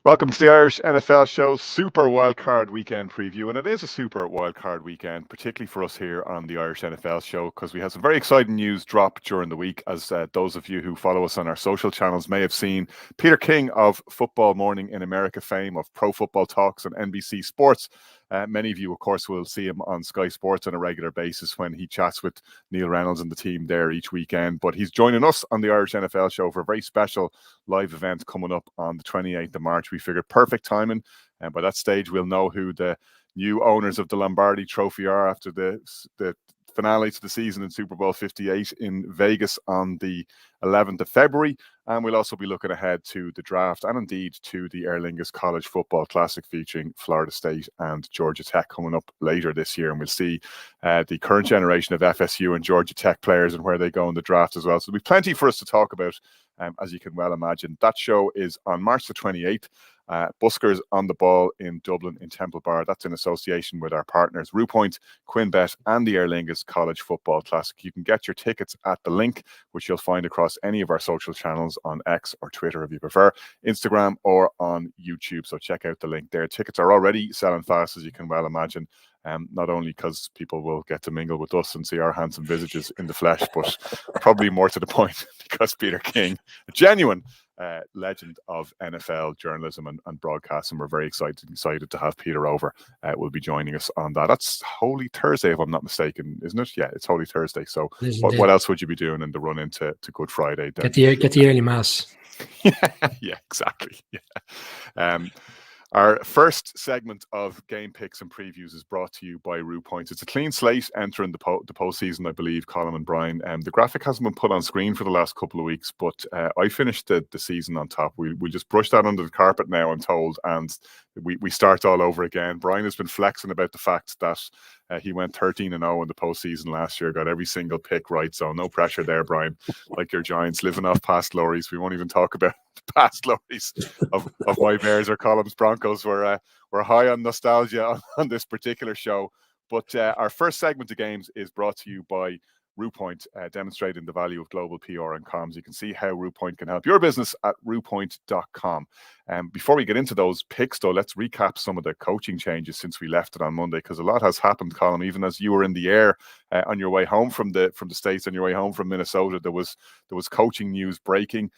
Welcome to the Irish NFL Show Super Wildcard Weekend preview. And it is a Super Wildcard Weekend, particularly for us here on the Irish NFL Show, because we had some very exciting news drop during the week. As those of you who follow us on our social channels may have seen, Peter King of Football Morning in America fame, of Pro Football Talks on NBC Sports. Many of you, of course, will see him on Sky Sports on a regular basis when he chats with Neil Reynolds and the team there each weekend. But he's joining us on the Irish NFL Show for a very special live event coming up on the 28th of March. We figured perfect timing. And by that stage, we'll know who the new owners of the Lombardi Trophy are after the finale to the season in Super Bowl 58 in Vegas on the 11th of February. And we'll also be looking ahead to the draft and indeed to the Aer Lingus College Football Classic featuring Florida State and Georgia Tech coming up later this year. And we'll see the current generation of FSU and Georgia Tech players and where they go in the draft as well. So there'll be plenty for us to talk about, as you can well imagine. That show is on March the 28th. Buskers on the Ball in Dublin in Temple Bar. That's in association with our partners RuPoint, QuinBet, and the Aer Lingus College Football Classic. You can get your tickets at the link, which you'll find across any of our social channels on X or Twitter if you prefer, Instagram, or on YouTube. So check out the link there. Tickets are already selling fast, as you can well imagine. Not only because people will get to mingle with us and see our handsome visages in the flesh, but probably more to the point because Peter King, a genuine legend of NFL journalism and broadcasting. We're very excited to have Peter over. Will be joining us on that. That's Holy Thursday, if I'm not mistaken, isn't it? Yeah, it's Holy Thursday. So what else would you be doing in the run into Good Friday? Then? Get the early mass. Yeah, exactly. Yeah. Our first segment of game picks and previews is brought to you by RuPoint. It's a clean slate entering the postseason, I believe, Colin and Brian. The graphic hasn't been put on screen for the last couple of weeks, but I finished the season on top. We just brush that under the carpet now, I'm told, and we start all over again. Brian has been flexing about the fact that he went 13-0 in the postseason last year, got every single pick right, so no pressure there, Brian. Like your Giants, living off past glories. We won't even talk about the past glories of my Bears or Columns Broncos. We're high on nostalgia on this particular show. But our first segment of games is brought to you by RuPoint, demonstrating the value of global PR and comms. You can see how RuPoint can help your business at rupoint.com. Before we get into those picks, though, let's recap some of the coaching changes since we left it on Monday, because a lot has happened, Colin. Even as you were in the air on your way home from the States, on your way home from Minnesota, there was coaching news breaking.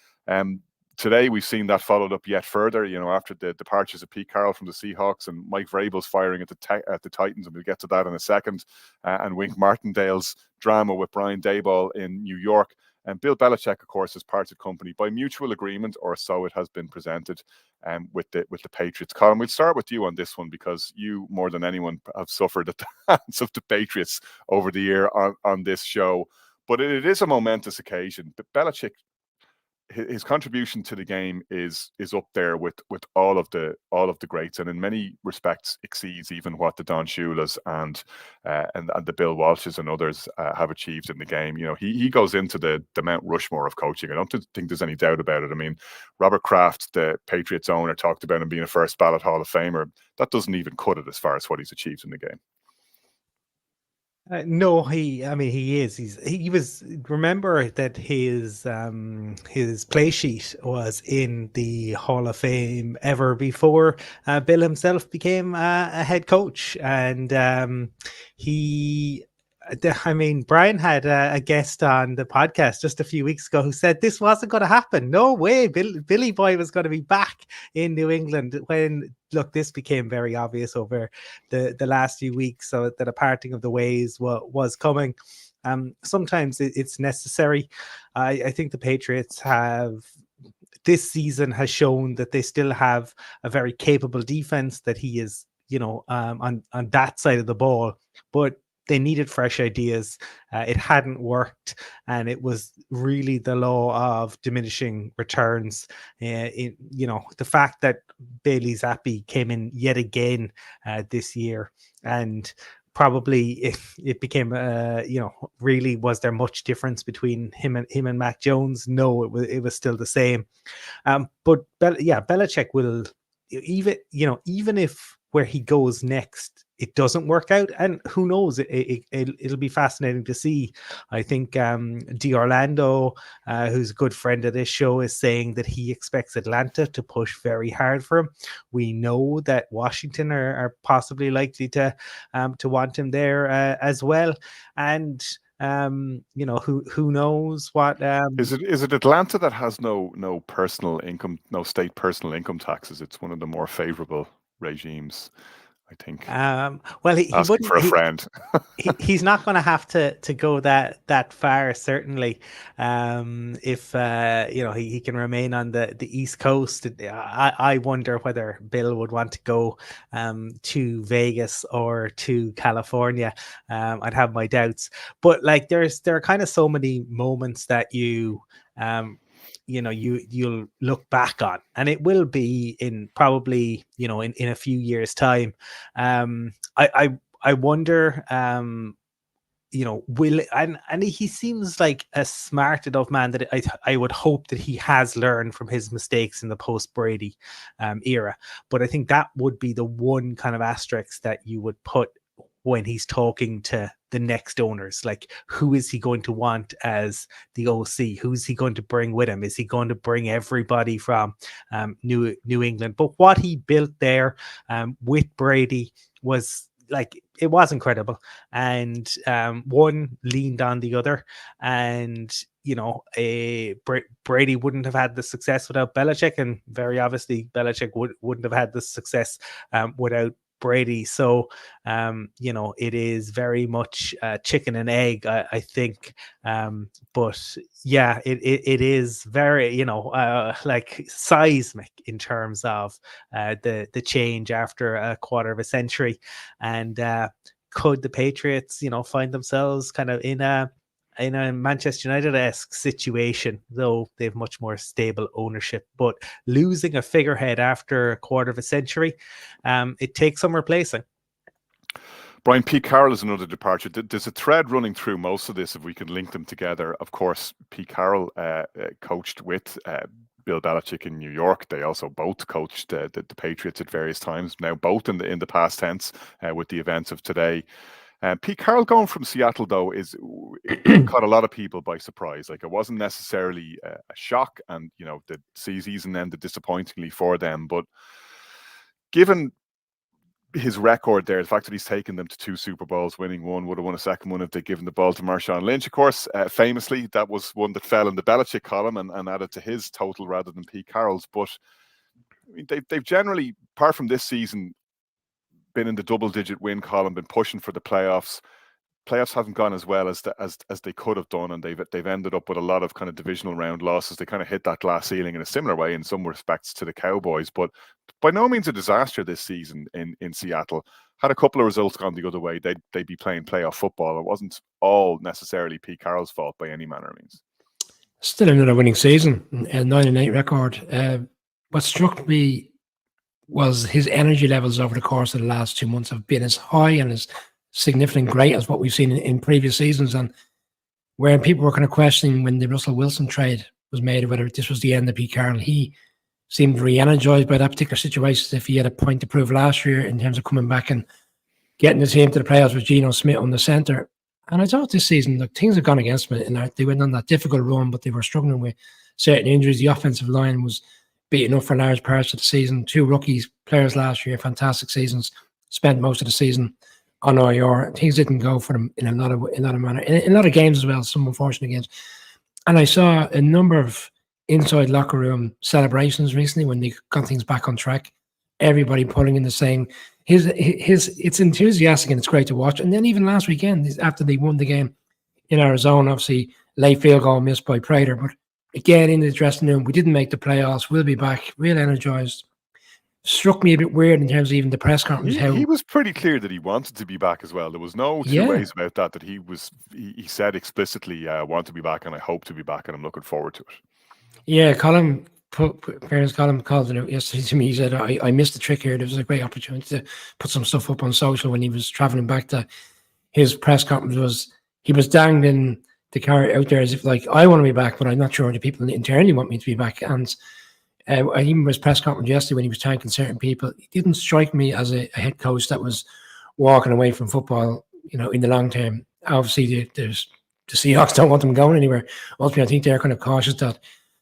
Today, we've seen that followed up yet further, after the departures of Pete Carroll from the Seahawks and Mike Vrabel's firing at the Titans, and we'll get to that in a second, and Wink Martindale's drama with Brian Daboll in New York. And Bill Belichick, of course, has parted company by mutual agreement, or so it has been presented, with the Patriots. Colin, we'll start with you on this one, because you, more than anyone, have suffered at the hands of the Patriots over the year on this show. But it is a momentous occasion. But Belichick, his contribution to the game is up there with all of the greats, and in many respects exceeds even what the Don Shulas and the Bill Walshes and others have achieved in the game. He goes into the Mount Rushmore of coaching. I don't think there's any doubt about it. I mean, Robert Kraft, the Patriots owner, talked about him being a first ballot Hall of Famer. That doesn't even cut it as far as what he's achieved in the game. No, he is. He was. Remember that his play sheet was in the Hall of Fame ever before Bill himself became a head coach, and Brian had a guest on the podcast just a few weeks ago who said this wasn't going to happen. No way, Billy Boy was going to be back in New England when. Look, this became very obvious over the last few weeks, so that a parting of the ways was coming. Sometimes it's necessary. I think the Patriots this season has shown that they still have a very capable defense, that he is, on that side of the ball, but they needed fresh ideas. It hadn't worked, and it was really the law of diminishing returns. The fact that Bailey Zappi came in yet again this year, and probably it became, really, was there much difference between him and Mac Jones? No, it was still the same. But Belichick will, even if where he goes next, it doesn't work out, and who knows? It'll be fascinating to see. I think D'Orlando, who's a good friend of this show, is saying that he expects Atlanta to push very hard for him. We know that Washington are possibly likely to want him there as well, and who knows what is it Atlanta that has no personal income, no state personal income taxes? It's one of the more favorable regimes, I think. Well, he wouldn't for a friend. he's not going to have to go that far, certainly. If he can remain on the East Coast. I wonder whether Bill would want to go to Vegas or to California. I'd have my doubts, but like there are kind of so many moments that you'll look back on, and it will be in probably in a few years' time. I wonder, will and he seems like a smart enough man that I would hope that he has learned from his mistakes in the post Brady era. But I think that would be the one kind of asterisk that you would put when he's talking to the next owners. Like, who is he going to want as the OC? Who's he going to bring with him? Is he going to bring everybody from New England? But what he built there with Brady was like, it was incredible, and one leaned on the other, and Brady wouldn't have had the success without Belichick, and very obviously Belichick wouldn't have had the success without Brady. So it is very much chicken and egg, I think. But yeah, it is very like seismic in terms of the change after a quarter of a century. And could the Patriots find themselves kind of in a Manchester United-esque situation, though they've much more stable ownership? But losing a figurehead after a quarter of a century, it takes some replacing. Brian, Pete Carroll is another departure. There's a thread running through most of this, if we can link them together. Of course, Pete Carroll coached with Bill Belichick in New York. They also both coached the Patriots at various times, now both in the past tense with the events of today. Pete Carroll going from Seattle, though, it caught a lot of people by surprise. Like, it wasn't necessarily a shock, and the season ended disappointingly for them. But given his record there, the fact that he's taken them to 2 Super Bowls, winning one, would have won a second one if they'd given the ball to Marshawn Lynch. Of course, famously, that was one that fell in the Belichick column and added to his total rather than Pete Carroll's. But I mean, they've generally, apart from this season, been in the double-digit win column, been pushing for the playoffs. Playoffs haven't gone as well as they could have done, and they've ended up with a lot of kind of divisional round losses. They kind of hit that glass ceiling in a similar way in some respects to the Cowboys, but by no means a disaster this season in Seattle. Had a couple of results gone the other way, they'd be playing playoff football. It wasn't all necessarily Pete Carroll's fault by any manner of means. Still another winning season, a 9-8 record. What struck me was his energy levels over the course of the last 2 months have been as high and as significantly great as what we've seen in previous seasons. And where people were kind of questioning when the Russell Wilson trade was made, whether this was the end of Pete Carroll, he seemed re-energized by that particular situation, as if he had a point to prove last year in terms of coming back and getting the team to the playoffs with Geno Smith on the centre. And I thought this season, look, things have gone against them. And they went on that difficult run, but they were struggling with certain injuries. The offensive line was beaten up for large parts of the season. 2 rookies players last year, fantastic seasons, spent most of the season on IR. Things didn't go for them in a lot of manner. In a lot of games as well, some unfortunate games. And I saw a number of inside locker room celebrations recently when they got things back on track. Everybody pulling in the same. It's enthusiastic and it's great to watch. And then even last weekend, after they won the game in Arizona, obviously late field goal missed by Prater, but again in the dressing room, we didn't make the playoffs. We'll be back. Real energized. Struck me a bit weird in terms of even the press conference. He was pretty clear that he wanted to be back as well. There was no two ways about that. That he said explicitly, "I want to be back, and I hope to be back, and I'm looking forward to it." Yeah, Colin called it out yesterday to me. He said, "I missed the trick here. There was a great opportunity to put some stuff up on social when he was traveling back to his press conference. He was dangling the car out there as if like, I want to be back, but I'm not sure the people internally want me to be back." And Even his press conference yesterday when he was thanking certain people, he didn't strike me as a head coach that was walking away from football, in the long term. Obviously, the Seahawks don't want them going anywhere. Ultimately, I think they're kind of cautious that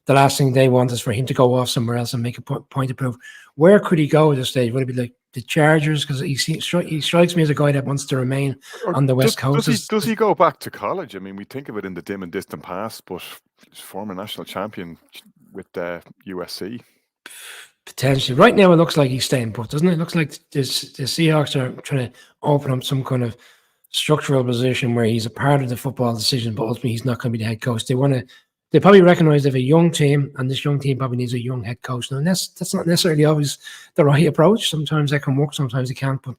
the last thing they want is for him to go off somewhere else and make a point to prove. Where could he go at this stage? Would it be like the Chargers? Because he strikes me as a guy that wants to remain on the West Coast. Does he go back to college? I mean, we think of it in the dim and distant past, but he's former national champion with USC. Potentially. Right now, it looks like he's staying put, doesn't it? It looks like the Seahawks are trying to open up some kind of structural position where he's a part of the football decision, but ultimately he's not going to be the head coach. They probably recognize they have a young team, and this young team probably needs a young head coach. Now, that's not necessarily always the right approach. Sometimes that can work, sometimes it can't. But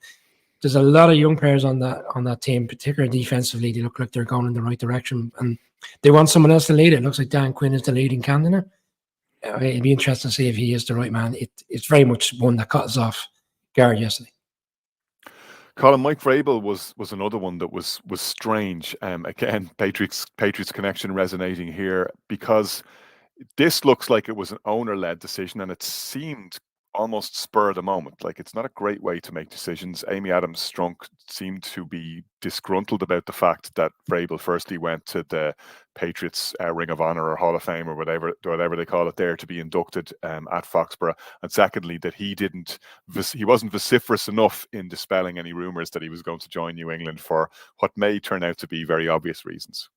there's a lot of young players on that team, particularly defensively. They look like they're going in the right direction, and they want someone else to lead it. It looks like Dan Quinn is the leading candidate. It'd be interesting to see if he is the right man. It's very much one that cut us off guard yesterday. Colin, Mike Vrabel was another one that was strange. Again, Patriots connection resonating here, because this looks like it was an owner-led decision, and it seemed almost spur of the moment. Like, it's not a great way to make decisions. Amy Adams Strunk seemed to be disgruntled about the fact that Vrabel firstly went to the Patriots Ring of Honor or Hall of Fame or whatever they call it there to be inducted at Foxborough, and secondly that he wasn't vociferous enough in dispelling any rumors that he was going to join New England for what may turn out to be very obvious reasons.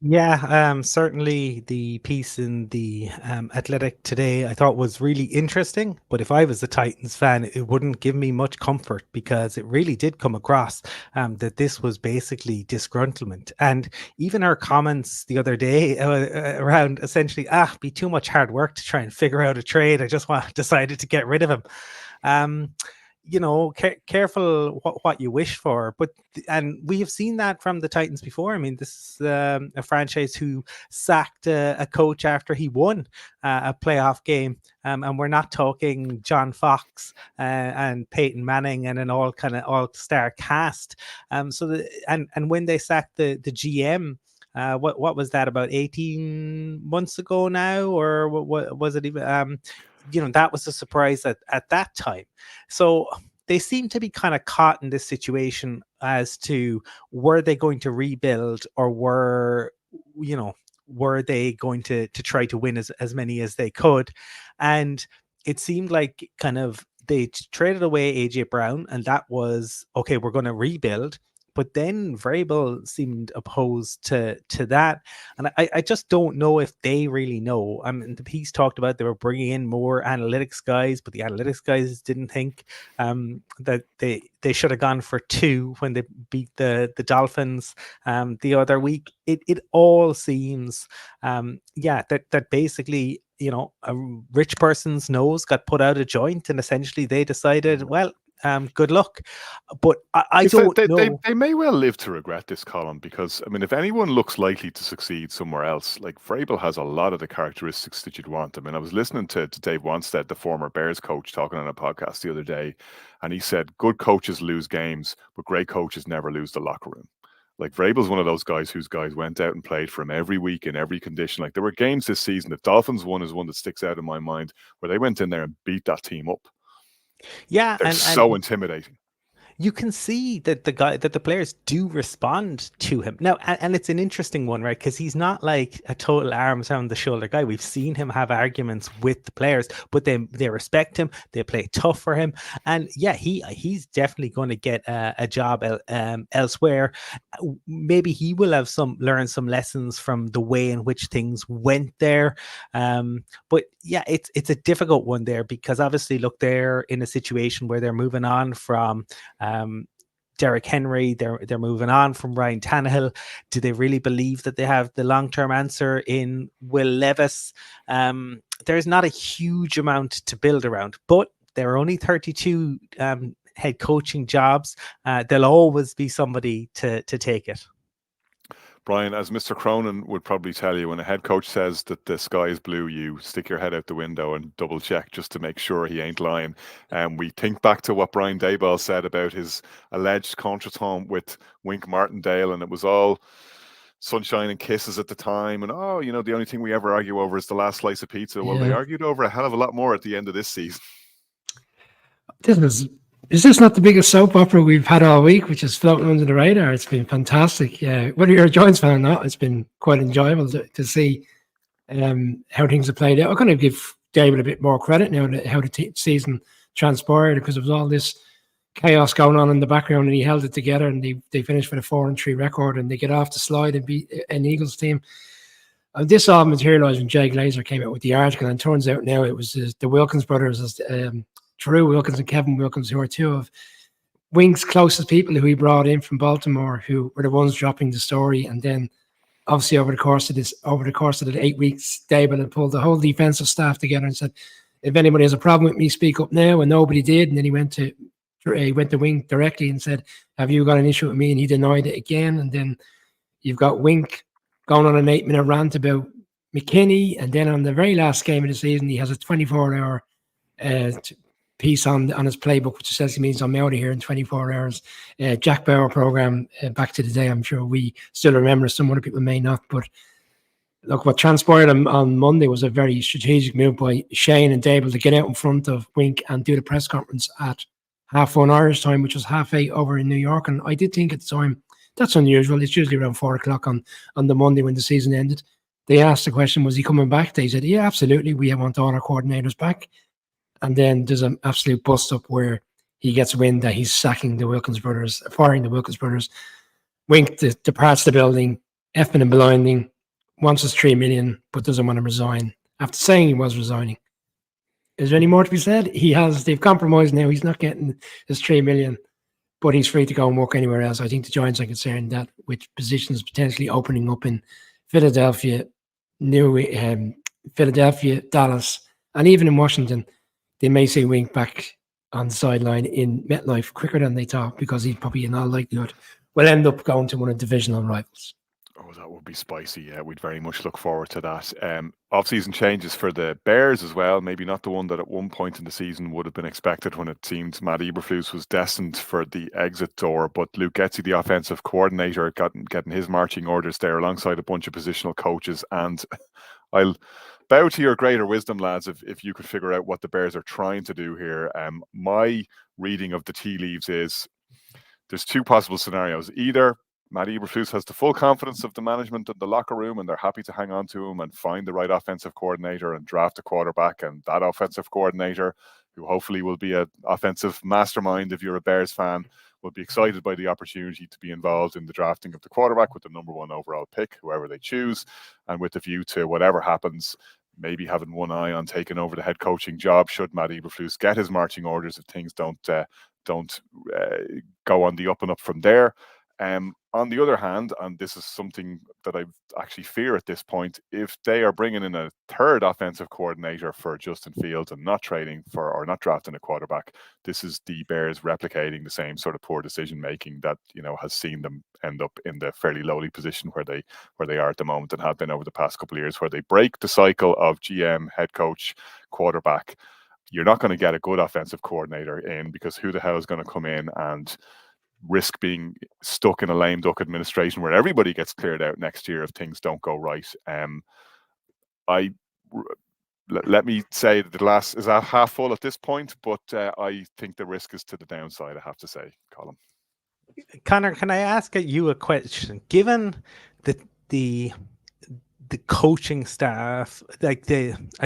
Yeah, certainly the piece in the Athletic today I thought was really interesting, but if I was a Titans fan, it wouldn't give me much comfort, because it really did come across that this was basically disgruntlement. And even our comments the other day around essentially, be too much hard work to try and figure out a trade. I just decided to get rid of him. Careful what you wish for, and we have seen that from the Titans before. I mean, this is a franchise who sacked a coach after he won a playoff game, and we're not talking John Fox and Peyton Manning and an all-star cast. And when they sacked the GM. What was that, about 18 months ago now, or what was it even? That was a surprise at that time. So they seem to be kind of caught in this situation as to, were they going to rebuild, or were they going to try to win as many as they could? And it seemed like kind of they traded away AJ Brown, and that was okay, we're going to rebuild. But then Vrabel seemed opposed to that. And I just don't know if they really know. I mean, the piece talked about they were bringing in more analytics guys, but the analytics guys didn't think that they should have gone for 2 when they beat the Dolphins the other week. It all seems, that basically, a rich person's nose got put out of joint, and essentially they decided, well, good luck. But I don't know. They may well live to regret this, Colin, because, I mean, if anyone looks likely to succeed somewhere else, like, Vrabel has a lot of the characteristics that you'd want. I mean, I was listening to Dave Wanstead, the former Bears coach, talking on a podcast the other day, and he said good coaches lose games, but great coaches never lose the locker room. Like, Vrabel's one of those guys whose guys went out and played for him every week in every condition. Like, there were games this season, the Dolphins one is one that sticks out in my mind, where they went in there and beat that team up. Yeah, they're so intimidating. You can see that the players do respond to him now, and it's an interesting one, right? Because he's not like a total arms around the shoulder guy. We've seen him have arguments with the players, but they respect him. They play tough for him, and yeah, he's definitely going to get a job elsewhere. Maybe he will have learn some lessons from the way in which things went there. But yeah, it's a difficult one there, because obviously, look, they're in a situation where they're moving on from Derrick Henry, they're moving on from Ryan Tannehill. Do they really believe that they have the long-term answer in Will Levis? There's not a huge amount to build around, but there are only 32 head coaching jobs. There'll always be somebody to take it. Brian, as Mr. Cronin would probably tell you, when a head coach says that the sky is blue, you stick your head out the window and double check just to make sure he ain't lying. We think back to what Brian Daboll said about his alleged contretemps with Wink Martindale, and it was all sunshine and kisses at the time, and the only thing we ever argue over is the last slice of pizza. Well, they argued over a hell of a lot more at the end of this season. Is this not the biggest soap opera we've had all week, which is floating under the radar? It's been fantastic. Whether you're a Giants fan or not, it's been quite enjoyable to see how things have played out. I'm going to give David a bit more credit now to how the season transpired, because there was all this chaos going on in the background, and he held it together, and they finished with a 4-3 record, and they get off the slide and beat an Eagles team. This all materialized when Jay Glazer came out with the article, and it turns out now it was the Wilkins brothers, Drew Wilkins and Kevin Wilkins, who are two of Wink's closest people who he brought in from Baltimore, who were the ones dropping the story. And then obviously over the course of the 8 weeks, David had pulled the whole defensive staff together and said, if anybody has a problem with me, speak up now. And nobody did. And then he went to Wink directly and said, have you got an issue with me? And he denied it again. And then you've got Wink going on an 8-minute rant about McKinney. And then on the very last game of the season, he has a 24-hour piece on his playbook, which says he means I'm out of here in 24 hours. Jack Bauer program back to the day. I'm sure we still remember. Some other people may not. But look, what transpired on Monday was a very strategic move by Shane and Dable to get out in front of Wink and do the press conference at 1:30 Irish time, which was 8:30 over in New York. And I did think at the time, that's unusual. It's usually around 4 o'clock on the Monday when the season ended. They asked the question, was he coming back? They said, yeah, absolutely. We want all our coordinators back. And then there's an absolute bust up where he gets wind that he's firing the Wilkins brothers. Wink departs the building, effing and blinding, wants his $3 million, but doesn't want to resign after saying he was resigning. Is there any more to be said? They've compromised now. He's not getting his $3 million, but he's free to go and work anywhere else. I think the Giants are concerned that with positions potentially opening up in Philadelphia, Dallas, and even in Washington, they may see Wink back on the sideline in MetLife quicker than they thought, because he probably in all likelihood will end up going to one of the divisional rivals. Oh, that would be spicy. Yeah, we'd very much look forward to that. Off-season changes for the Bears as well. Maybe not the one that at one point in the season would have been expected when it seemed Matt Eberflus was destined for the exit door. But Luke Getsy, the offensive coordinator, getting his marching orders there alongside a bunch of positional coaches. And I'll bow to your greater wisdom, lads, if you could figure out what the Bears are trying to do here. My reading of the tea leaves is there's two possible scenarios. Either Matt Eberflus has the full confidence of the management and the locker room, and they're happy to hang on to him and find the right offensive coordinator and draft a quarterback, and that offensive coordinator, who hopefully will be an offensive mastermind if you're a Bears fan, will be excited by the opportunity to be involved in the drafting of the quarterback with the number 1 overall pick, whoever they choose, and with the view to whatever happens, maybe having one eye on taking over the head coaching job should Matt Eberflus get his marching orders if things don't go on the up and up from there. On the other hand, and this is something that I actually fear at this point, if they are bringing in a third offensive coordinator for Justin Fields and not trading for or not drafting a quarterback, this is the Bears replicating the same sort of poor decision making that has seen them end up in the fairly lowly position where they are at the moment and have been over the past couple of years, where they break the cycle of GM, head coach, quarterback. You're not going to get a good offensive coordinator in, because who the hell is going to come in and risk being stuck in a lame duck administration where everybody gets cleared out next year if things don't go right? Let me say that the glass is at half full at this point, but I think the risk is to the downside, I have to say, Colin. Connor, can I ask you a question? Given the coaching staff, I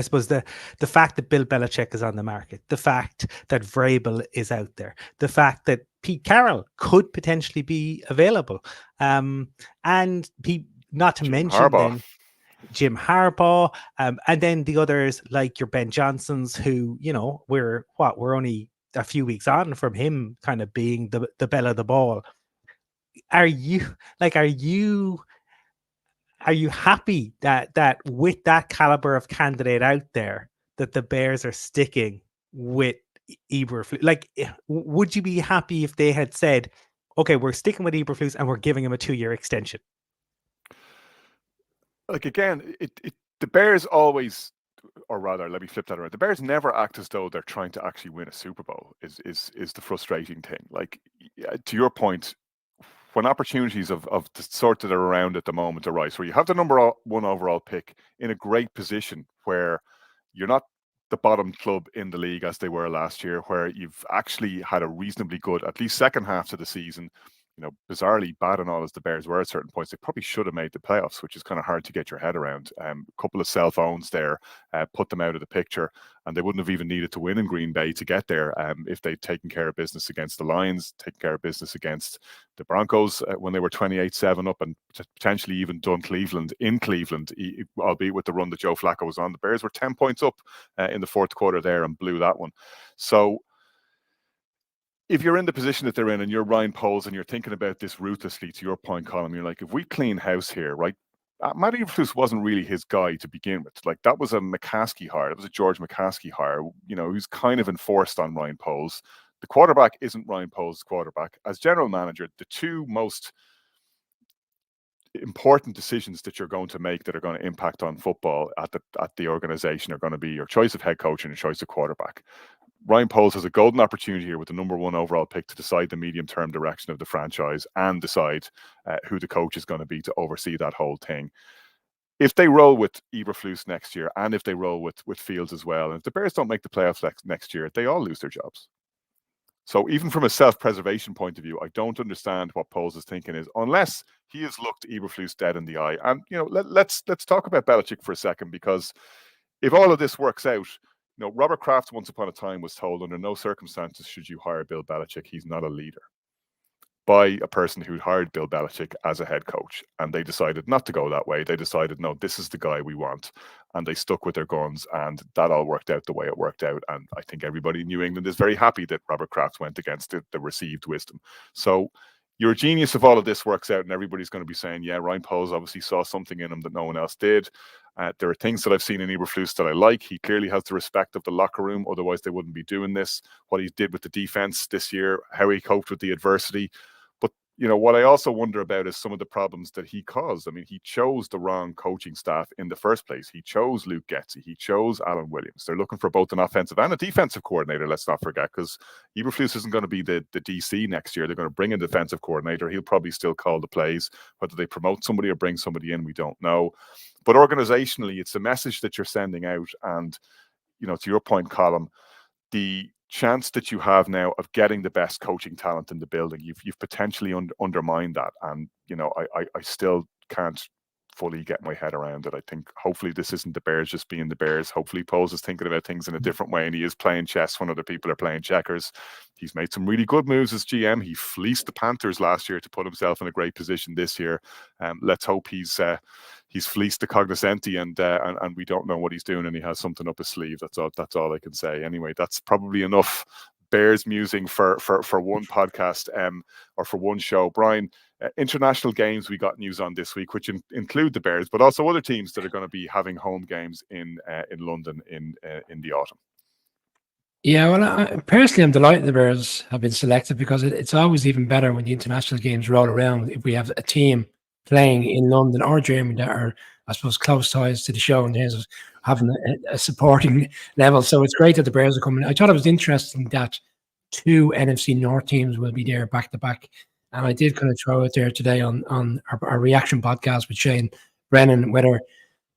suppose the fact that Bill Belichick is on the market, the fact that Vrabel is out there, the fact that Pete Carroll could potentially be available, and not to mention then Jim Harbaugh, and then the others like your Ben Johnsons, who we're only a few weeks on from him kind of being the belle of the ball. Are you happy that with that caliber of candidate out there, that the Bears are sticking with Eberflus? Like, would you be happy if they had said, okay, we're sticking with Eberflus and we're giving him a 2-year extension? Like, again, the Bears always, or rather, let me flip that around. The Bears never act as though they're trying to actually win a Super Bowl is the frustrating thing. Like, to your point, when opportunities of the sort that are around at the moment arise, where you have the number one overall pick in a great position, where you're not the bottom club in the league as they were last year, where you've actually had a reasonably good, at least second half to the season. You know, bizarrely bad and all as the Bears were at certain points, they probably should have made the playoffs, which is kind of hard to get your head around. A couple of self-owns there put them out of the picture, and they wouldn't have even needed to win in Green Bay to get there if they'd taken care of business against the Lions, taken care of business against the Broncos when they were 28-7 up, and potentially even done Cleveland in Cleveland, albeit with the run that Joe Flacco was on. The Bears were 10 points up in the fourth quarter there and blew that one. So if you're in the position that they're in and you're Ryan Poles and you're thinking about this ruthlessly, to your point, Colin, you're like, if we clean house here, right? Matty Eberflus wasn't really his guy to begin with. Like, that was a McCaskey hire. That was a George McCaskey hire, you know, who's kind of enforced on Ryan Poles. The quarterback isn't Ryan Poles' quarterback. As general manager, the two most important decisions that you're going to make that are going to impact on football at the organization are going to be your choice of head coach and your choice of quarterback. Ryan Poles has a golden opportunity here with the number one overall pick to decide the medium-term direction of the franchise and decide who the coach is going to be to oversee that whole thing. If they roll with Eberflus next year, and if they roll with Fields as well, and if the Bears don't make the playoffs next year, they all lose their jobs. So even from a self-preservation point of view, I don't understand what Poles is thinking is, unless he has looked Eberflus dead in the eye. And, you know, let's talk about Belichick for a second, because if all of this works out, you know, Robert Kraft once upon a time was told, under no circumstances should you hire Bill Belichick. He's not a leader, by a person who'd hired Bill Belichick as a head coach. And they decided not to go that way. They decided, no, this is the guy we want. And they stuck with their guns, and that all worked out the way it worked out. And I think everybody in New England is very happy that Robert Kraft went against the received wisdom. So your genius of all of this works out, and everybody's going to be saying, yeah, Ryan Poles obviously saw something in him that no one else did. There are things that I've seen in Eberflus that I like. He clearly has the respect of the locker room. Otherwise, they wouldn't be doing this. What he did with the defense this year, how he coped with the adversity. But, you know, what I also wonder about is some of the problems that he caused. I mean, he chose the wrong coaching staff in the first place. He chose Luke Getsy. He chose Alan Williams. They're looking for both an offensive and a defensive coordinator, let's not forget, because Eberflus isn't going to be the DC next year. They're going to bring a defensive coordinator. He'll probably still call the plays. Whether they promote somebody or bring somebody in, we don't know. But organizationally, it's a message that you're sending out. And, you know, to your point, Colin, the chance that you have now of getting the best coaching talent in the building, you've potentially undermined that. And, you know, I still can't fully get my head around it. I think hopefully this isn't the Bears just being the Bears. Hopefully Poles is thinking about things in a different way, and he is playing chess when other people are playing checkers. He's made some really good moves as GM. He fleeced the Panthers last year to put himself in a great position this year. Let's hope he's fleeced the cognoscenti and we don't know what he's doing, and he has something up his sleeve. That's all I can say. Anyway, that's probably enough Bears musing for one podcast or for one show. Brian, international games we got news on this week, which include the Bears, but also other teams that are going to be having home games in London in the autumn. Yeah, well, personally, I'm delighted the Bears have been selected, because it's always even better when the international games roll around if we have a team playing in London or Germany that are, I suppose, close ties to the show in terms of having a supporting level. So it's great that the Bears are coming. I thought it was interesting that 2 NFC North teams will be there back to back. And I did kind of throw it there today on our reaction podcast with Shane Brennan, whether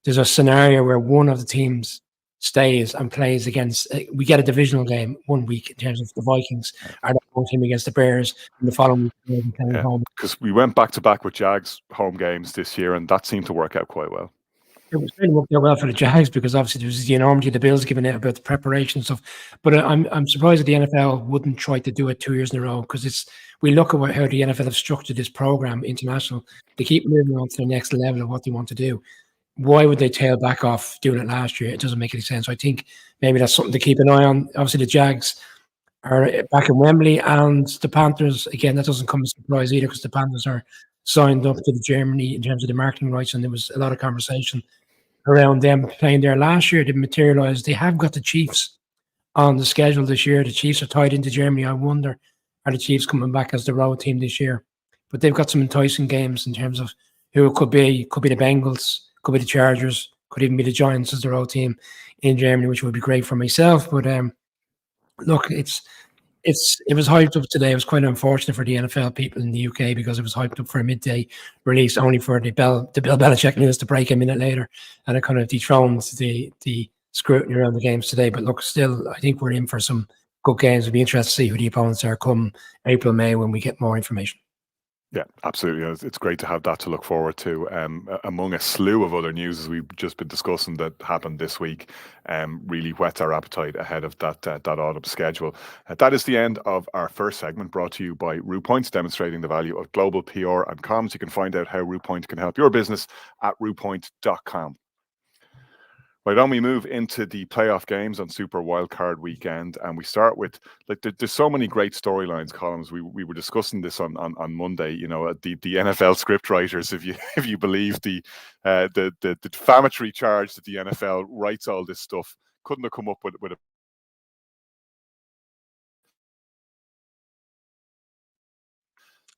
there's a scenario where one of the teams stays and plays against, we get a divisional game one week in terms of the Vikings are the home team against the Bears, and the following week playing home. Because we went back to back with Jags home games this year, and that seemed to work out quite well. It was really worked out well for the Jags, because obviously there was the enormity of the Bills giving out about the preparation and stuff. But I'm surprised that the NFL wouldn't try to do it 2 years in a row, because we look at how the NFL have structured this program international. They keep moving on to the next level of what they want to do. Why would they tail back off doing it last year? It doesn't make any sense. So I think maybe that's something to keep an eye on. Obviously, the Jags are back in Wembley, and the Panthers, again, that doesn't come as a surprise either, because the Panthers are signed up to the Germany in terms of the marketing rights, and there was a lot of conversation around them playing there last year. It didn't materialise. They have got the Chiefs on the schedule this year. The Chiefs are tied into Germany. I wonder, are the Chiefs coming back as the road team this year? But they've got some enticing games in terms of who it could be. Could be the Bengals, could be the Chargers, could even be the Giants as the road team in Germany, which would be great for myself. But look, it was hyped up today. It was quite unfortunate for the NFL people in the UK because it was hyped up for a midday release, only for the Bill Belichick news to break a minute later, and it kind of dethrones the scrutiny around the games today. But look, still, I think we're in for some good games. It'll be interesting to see who the opponents are come April, May when we get more information. Yeah, absolutely. It's great to have that to look forward to. Among a slew of other news, as we've just been discussing, that happened this week, really whets our appetite ahead of that autumn schedule. That is the end of our first segment, brought to you by RuPoints, demonstrating the value of global PR and comms. You can find out how RuPoint can help your business at rupoint.com. Right on, we move into the playoff games on Super Wildcard Weekend, and we start with, like, there's so many great storylines, columns. We were discussing this on Monday. You know, the NFL script writers, if you believe the defamatory charge that the NFL writes all this stuff, couldn't have come up with a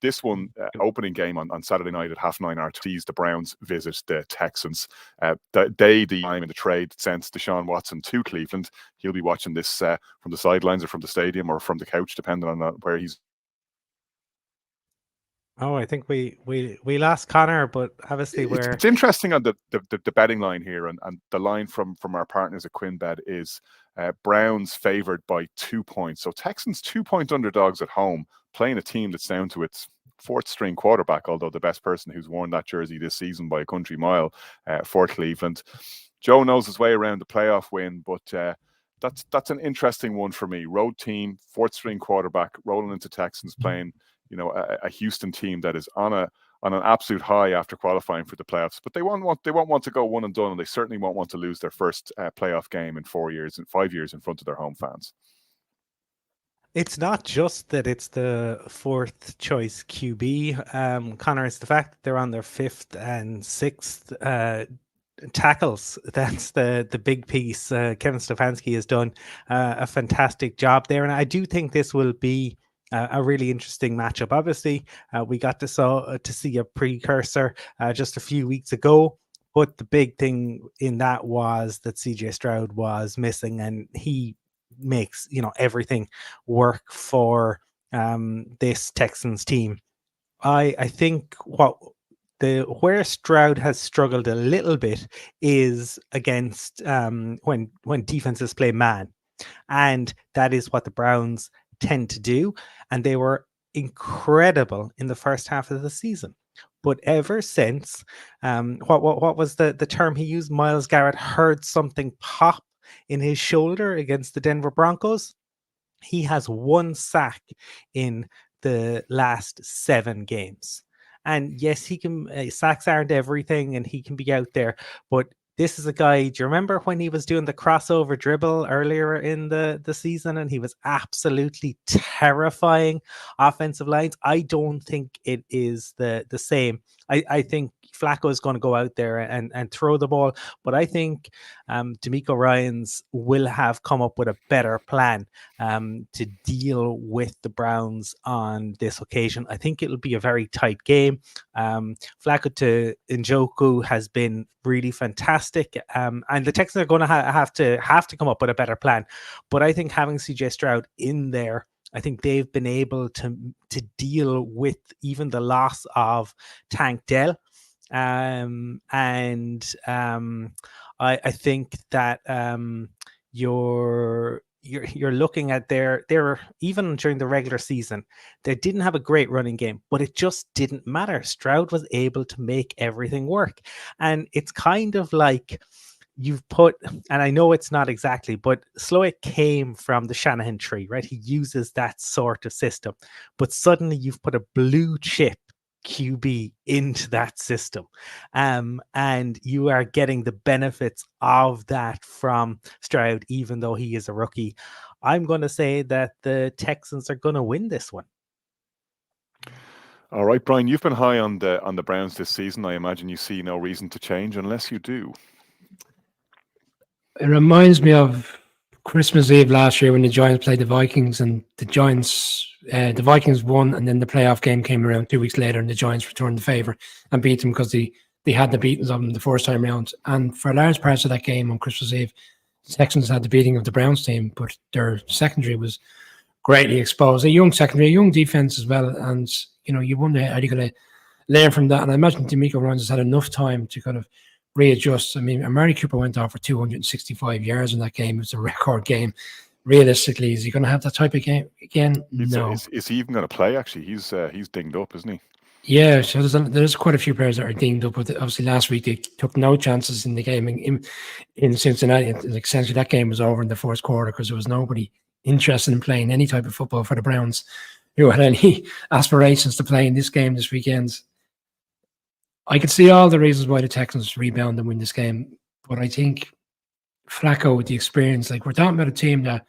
this one opening game on Saturday night at 9:30 RT's, the Browns visit the Texans. The time in the trade sent Deshaun Watson to Cleveland. He'll be watching this from the sidelines or from the stadium or from the couch, depending on where he's. Oh, I think we lost Connor, but obviously it's interesting on the betting line here, and the line from our partners at QuinnBet is Browns favored by 2 points. So Texans 2-point underdogs at home, playing a team that's down to its fourth string quarterback, although the best person who's worn that jersey this season by a country mile for Cleveland. Joe knows his way around the playoff win, but that's an interesting one for me. Road team, fourth string quarterback, rolling into Texans, playing, you know, a Houston team that is on an absolute high after qualifying for the playoffs. But they won't want to go one and done, and they certainly won't want to lose their first playoff game in 5 years in front of their home fans. It's not just that it's the fourth choice QB, Connor. It's the fact that they're on their fifth and sixth tackles. That's the big piece. Kevin Stefanski has done a fantastic job there, and I do think this will be a really interesting matchup. Obviously, we got to see a precursor just a few weeks ago, but the big thing in that was that CJ Stroud was missing, and he makes, you know, everything work for this Texans team. I think where Stroud has struggled a little bit is against when defenses play man, and that is what the Browns tend to do, and they were incredible in the first half of the season. But ever since, what was the term he used? Myles Garrett heard something pop in his shoulder against the Denver Broncos. He has 1 sack in the last 7 games. And yes, he can, sacks aren't everything, and he can be out there, but this is a guy, do you remember when he was doing the crossover dribble earlier in the season, and he was absolutely terrifying offensive lines? I don't think it is the same. I think Flacco is going to go out there and throw the ball, but I think D'Amico Ryans will have come up with a better plan to deal with the Browns on this occasion. I think it'll be a very tight game. Flacco to Njoku has been really fantastic, and the Texans are going to have to come up with a better plan. But I think having CJ Stroud in there, I think they've been able to deal with even the loss of Tank Dell. I think that you're looking at their even during the regular season, they didn't have a great running game, but it just didn't matter. Stroud was able to make everything work, and it's kind of like you've put, and I know it's not exactly, but Slowick came from the Shanahan tree, right? He uses that sort of system, but suddenly you've put a blue chip QB into that system, and you are getting the benefits of that from Stroud, even though he is a rookie. I'm going to say that the Texans are going to win this one. All right, Brian, you've been high on the Browns this season. I imagine you see no reason to change unless you do. It reminds me of Christmas Eve last year when the Giants played the Vikings, and the Vikings won, and then the playoff game came around 2 weeks later, and the Giants returned the favor and beat them because they had the beatings of them the first time round. And for large parts of that game on Christmas Eve, the Texans had the beating of the Browns team, but their secondary was greatly exposed. A young secondary, a young defense as well. And, you wonder how you're going to learn from that. And I imagine D'Amico Ryans has had enough time to kind of readjust. I mean, Amari Cooper went off for 265 yards in that game. It was a record game. Realistically, is he going to have that type of game again? No. Is he even going to play? Actually, he's dinged up, isn't he? Yeah, so there's quite a few players that are dinged up. But obviously, last week they took no chances in the game in Cincinnati. Essentially, that game was over in the fourth quarter because there was nobody interested in playing any type of football for the Browns who had any aspirations to play in this game this weekend. I could see all the reasons why the Texans rebound and win this game, but I think Flacco with the experience, like we're talking about a team that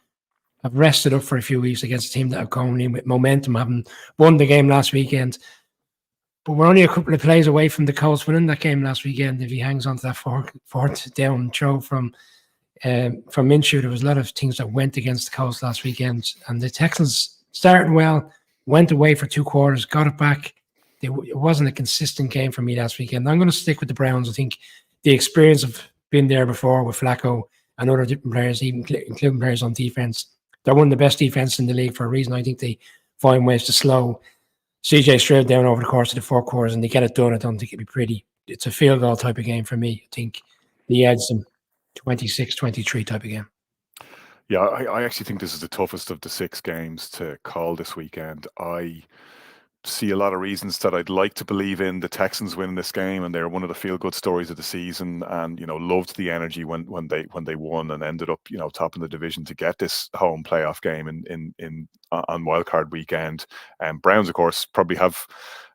have rested up for a few weeks against a team that have gone in with momentum, having won the game last weekend. But we're only a couple of plays away from the Colts winning that game last weekend. If he hangs on to that fourth down throw from Minshew, there was a lot of things that went against the Colts last weekend. And the Texans started well, went away for 2 quarters, got it back. It wasn't a consistent game for me last weekend. I'm going to stick with the Browns. I think the experience of being there before with Flacco and other different players, even including players on defense, they're one of the best defenses in the league for a reason. I think they find ways to slow CJ Stroud down over the course of the 4 quarters, and they get it done. I don't think it'd be pretty. It's a field goal type of game for me. I think the edge some 26-23 type of game. Yeah, I actually think this is the toughest of the 6 games to call this weekend. I see a lot of reasons that I'd like to believe in the Texans winning this game, and they're one of the feel-good stories of the season. And loved the energy when they won and ended up topping the division to get this home playoff game on Wildcard Weekend. And Browns, of course, probably have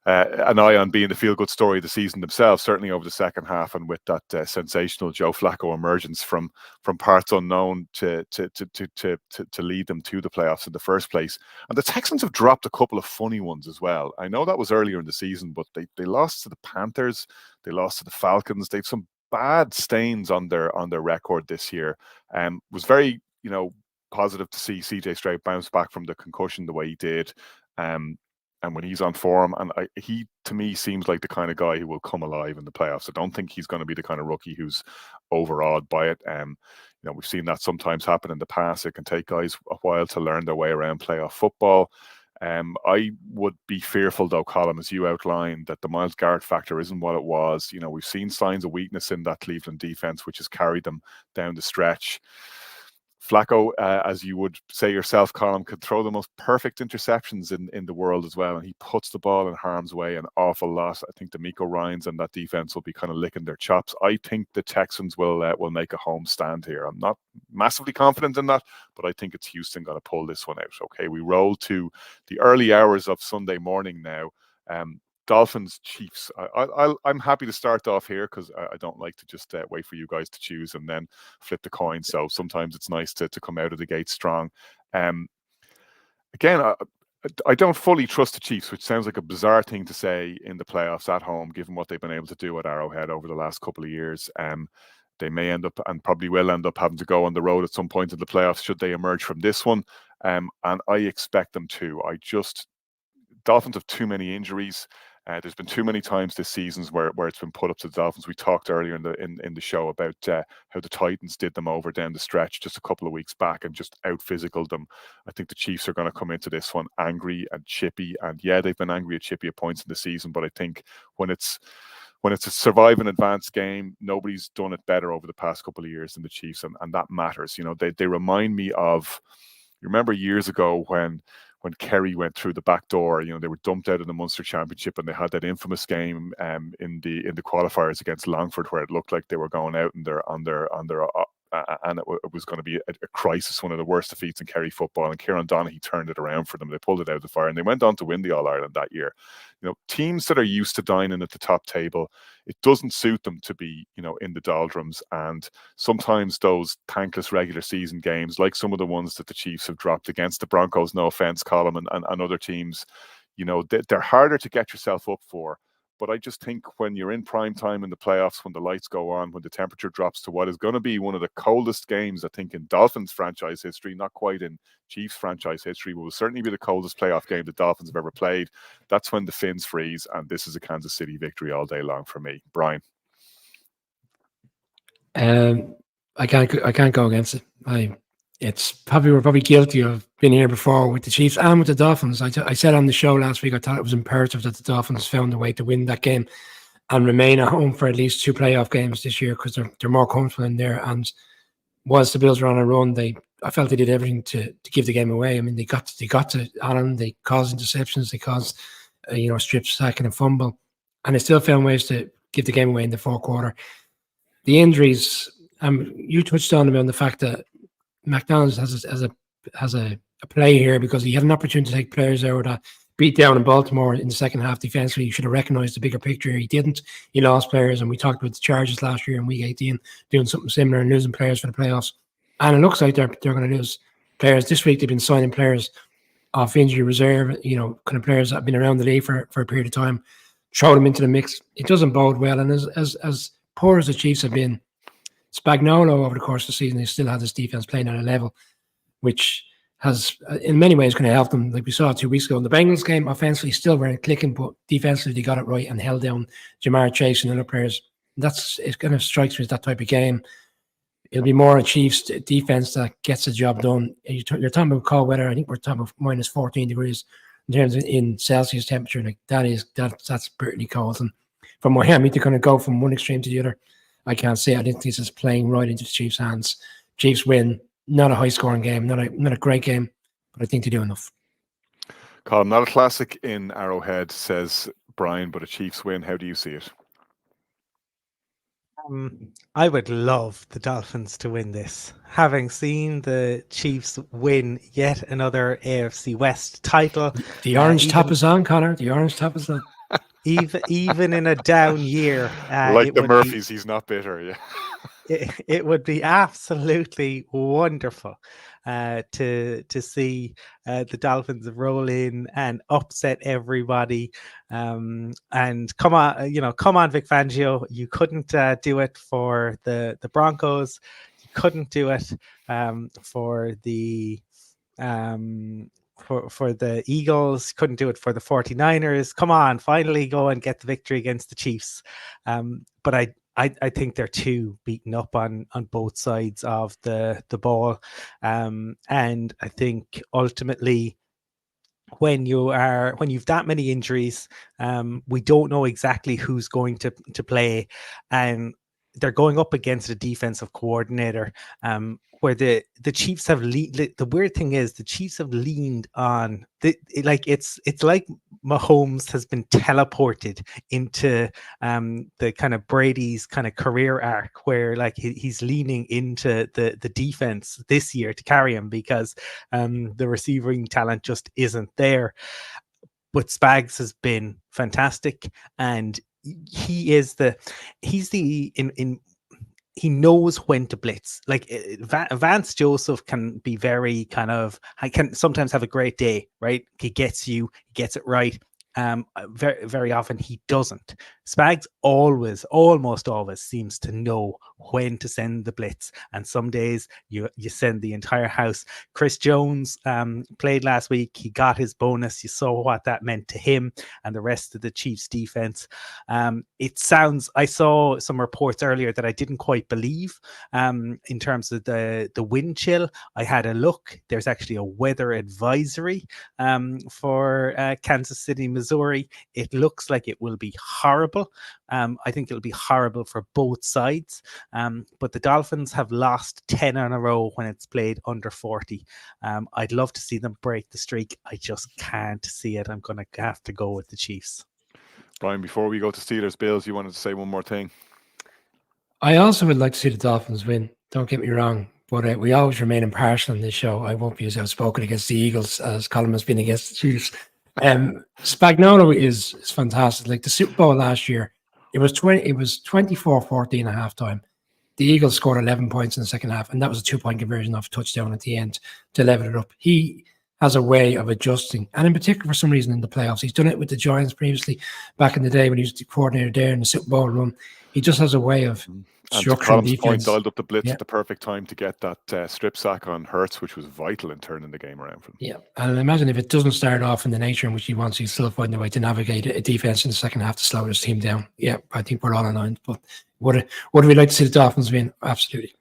an eye on being the feel-good story of the season themselves, certainly over the second half, and with that sensational Joe Flacco emergence from parts unknown to lead them to the playoffs in the first place. And the Texans have dropped a couple of funny ones as well. I know that was earlier in the season, but they lost to the Panthers, they lost to the Falcons. They've some bad stains on their record this year. Was very positive to see CJ Stroud bounce back from the concussion the way he did. And when he's on form, and he, to me, seems like the kind of guy who will come alive in the playoffs. I don't think he's going to be the kind of rookie who's overawed by it. We've seen that sometimes happen in the past. It can take guys a while to learn their way around playoff football. I would be fearful, though, Colin, as you outlined, that the Myles Garrett factor isn't what it was. We've seen signs of weakness in that Cleveland defense, which has carried them down the stretch. Flacco, as you would say yourself, Colin, could throw the most perfect interceptions in the world as well, and he puts the ball in harm's way an awful lot. I think D'Amico Ryans and that defense will be kind of licking their chops. I think the Texans will make a home stand here. I'm not massively confident in that, but I think it's Houston going to pull this one out. Okay, we roll to the early hours of Sunday morning now. Dolphins, Chiefs. I'm happy to start off here because I don't like to just wait for you guys to choose and then flip the coin. So sometimes it's nice to come out of the gate strong. Again, I don't fully trust the Chiefs, which sounds like a bizarre thing to say in the playoffs at home, given what they've been able to do at Arrowhead over the last couple of years. They may end up, and probably will end up, having to go on the road at some point in the playoffs should they emerge from this one. And I expect them to. Dolphins have too many injuries. There's been too many times this season where it's been put up to the Dolphins. We talked earlier in the show about how the Titans did them over down the stretch just a couple of weeks back and just out-physicaled them. I think the Chiefs are going to come into this one angry and chippy. And yeah, they've been angry and chippy at points in the season, but I think when it's a survive and advance game, nobody's done it better over the past couple of years than the Chiefs, and that matters. They remind me of, you remember years ago when Kerry went through the back door, they were dumped out of the Munster Championship, and they had that infamous game in the qualifiers against Longford, where it looked like they were going out and and it was going to be a crisis, one of the worst defeats in Kerry football. And Kieran Donaghy turned it around for them. They pulled it out of the fire, and they went on to win the All Ireland that year. Teams that are used to dining at the top table, it doesn't suit them to be, in the doldrums. And sometimes those thankless regular season games, like some of the ones that the Chiefs have dropped against the Broncos, no offense, Colin, and other teams, they're harder to get yourself up for. But I just think when you're in prime time in the playoffs, when the lights go on, when the temperature drops to what is going to be one of the coldest games, I think, in Dolphins franchise history, not quite in Chiefs franchise history, but will certainly be the coldest playoff game the Dolphins have ever played. That's when the fins freeze, and this is a Kansas City victory all day long for me. Brian? I can't go against it. we're probably guilty of being here before with the Chiefs and with the Dolphins. I said on the show last week, I thought it was imperative that the Dolphins found a way to win that game and remain at home for at least 2 playoff games this year, because they're more comfortable in there. And whilst the Bills were on a run, I felt they did everything to give the game away. I mean, they got to Allen, they caused interceptions, they caused strip sack and a fumble, and they still found ways to give the game away in the fourth quarter. The injuries, you touched on the fact that McDonald's has a play here, because he had an opportunity to take players out that beat down in Baltimore in the second half defensively. He should have recognized the bigger picture. He didn't. He lost players, and we talked about the Chargers last year in Week 18 doing something similar and losing players for the playoffs. And it looks like they're going to lose players this week. They've been signing players off injury reserve, kind of players that have been around the league for a period of time. Throw them into the mix. It doesn't bode well. And as poor as the Chiefs have been, Spagnuolo over the course of the season, he still has his defense playing at a level which has in many ways going to help them. Like we saw 2 weeks ago in the Bengals game, offensively still weren't clicking, but defensively they got it right and held down Jamar Chase and other players. It kind of strikes me as that type of game. It'll be more a Chiefs defense that gets the job done. You're talking about cold weather. I think we're talking about minus 14 degrees in terms of in Celsius temperature. Like that's brutally cold. And for Miami to kind of go from one extreme to the other, I can't say. I think this is playing right into the Chiefs' hands. Chiefs win. Not a high-scoring game, not a great game, but I think they do enough. Colin, not a classic in Arrowhead, says Brian, but a Chiefs win. How do you see it? I would love the Dolphins to win this. Having seen the Chiefs win yet another AFC West title. The orange top is on, Connor. The orange top is on. Even in a down year. Like the Murphys, he's not bitter, yeah. It would be absolutely wonderful to see the Dolphins roll in and upset everybody. And come on, Vic Fangio. You couldn't do it for the Broncos. You couldn't do it for the for the Eagles. Couldn't do it for the 49ers. Come on, finally go and get the victory against the Chiefs. But I think they're too beaten up on both sides of the ball. And I think ultimately when you've that many injuries, we don't know exactly who's going to play, and they're going up against a defensive coordinator where the Chiefs have the weird thing is the Chiefs have leaned on it's like Mahomes has been teleported into the kind of Brady's kind of career arc where like he's leaning into the defense this year to carry him because the receiving talent just isn't there. But Spags has been fantastic, and he knows when to blitz. Like Vance Joseph can be very can sometimes have a great day, right? He gets it right. Very, very often he doesn't. Spags almost always seems to know when to send the blitz, and some days you send the entire house. Chris Jones played last week. He got his bonus. You saw what that meant to him and the rest of the Chiefs defense. I saw some reports earlier that I didn't quite believe in terms of the wind chill. I had a look. There's actually a weather advisory for Kansas City, Missouri. It looks like it will be horrible. I think it'll be horrible for both sides. But the Dolphins have lost 10 in a row when it's played under 40. I'd love to see them break the streak. I just can't see it. I'm going to have to go with the Chiefs. Brian, before we go to Steelers Bills, you wanted to say one more thing? I also would like to see the Dolphins win. Don't get me wrong. But we always remain impartial in this show. I won't be as outspoken against the Eagles as Colin has been against the Chiefs. Spagnuolo is fantastic. Like the Super Bowl last year, it was 24-14 at halftime. The Eagles scored 11 points in the second half, and that was a 2-point conversion off a touchdown at the end to level it up. He has a way of adjusting, and in particular for some reason in the playoffs. He's done it with the Giants previously back in the day when he was the coordinator there in the Super Bowl run. He just has a way of structuring defense. Point, dialed up the blitz at the perfect time to get that strip sack on Hurts, which was vital in turning the game around for him. Yeah, and imagine if it doesn't start off in the nature in which he wants, he's still finding a way to navigate a defense in the second half to slow his team down. Yeah, I think we're all aligned. But would we like to see the Dolphins win? Absolutely.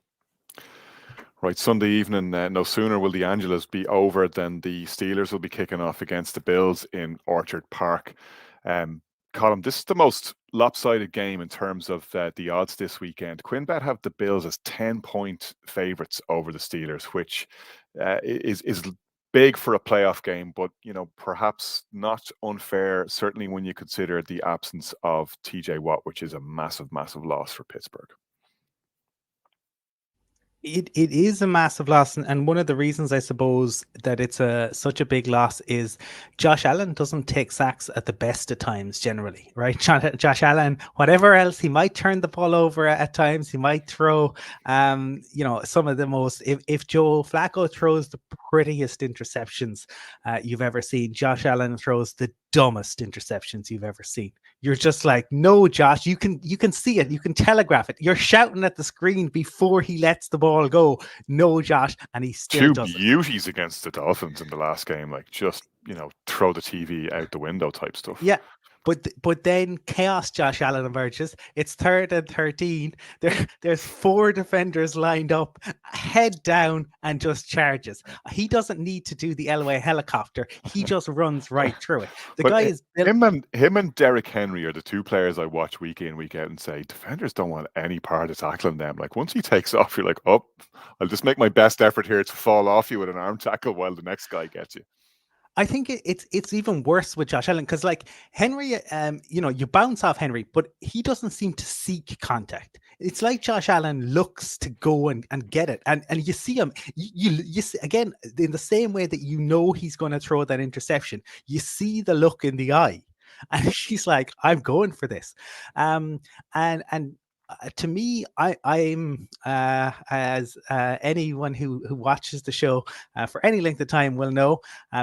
Right, Sunday evening, no sooner will the Angeles be over than the Steelers will be kicking off against the Bills in Orchard Park. Colin, this is the most lopsided game in terms of the odds this weekend. QuinnBet have the Bills as 10-point favourites over the Steelers, which is big for a playoff game, but perhaps not unfair, certainly when you consider the absence of TJ Watt, which is a massive, massive loss for Pittsburgh. It is a massive loss, and one of the reasons I suppose that it's such a big loss is Josh Allen doesn't take sacks at the best of times generally, right? Josh Allen, whatever else, he might turn the ball over at times, he might throw some of the most, if Joe Flacco throws the prettiest interceptions you've ever seen, Josh Allen throws the dumbest interceptions you've ever seen. You're just like, no, Josh, you can see it, you can telegraph it. You're shouting at the screen before he lets the ball go. No, Josh, and he still does it. 2 beauties against the Dolphins in the last game, like just throw the TV out the window type stuff. Yeah. But then chaos Josh Allen emerges. It's 3rd and 13. There's 4 defenders lined up, head down, and just charges. He doesn't need to do the Elway helicopter. He just runs right through it. The guy is built. Him and Derrick Henry are the 2 players I watch week in, week out and say, defenders don't want any part of tackling them. Like once he takes off, you're like, oh, I'll just make my best effort here to fall off you with an arm tackle while the next guy gets you. I think it's even worse with Josh Allen because, like Henry, you bounce off Henry, but he doesn't seem to seek contact. It's like Josh Allen looks to go and get it, and you see him. You see, again, in the same way that he's going to throw that interception. You see the look in the eye, and he's like, "I'm going for this," and to me, I'm as anyone who watches the show for any length of time will know,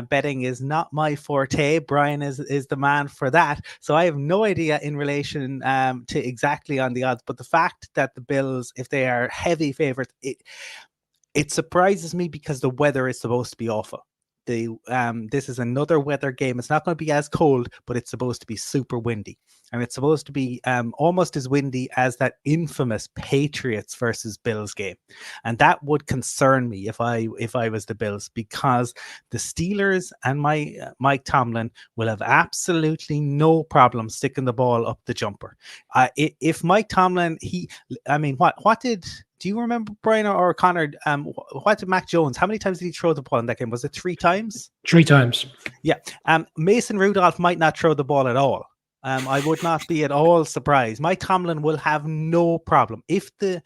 betting is not my forte. Brian is the man for that. So I have no idea in relation to exactly on the odds. But the fact that the Bills, if they are heavy favorites, it surprises me because the weather is supposed to be awful. This is another weather game. It's not going to be as cold, but it's supposed to be super windy. And it's supposed to be almost as windy as that infamous Patriots versus Bills game. And that would concern me if I was the Bills, because the Steelers and Mike Tomlin will have absolutely no problem sticking the ball up the jumper. If Mike Tomlin, do you remember, Brian or Connor, what did Mac Jones, how many times did he throw the ball in that game? Was it 3 times? 3 times. Yeah. Mason Rudolph might not throw the ball at all. I would not be at all surprised. Mike Tomlin will have no problem. If the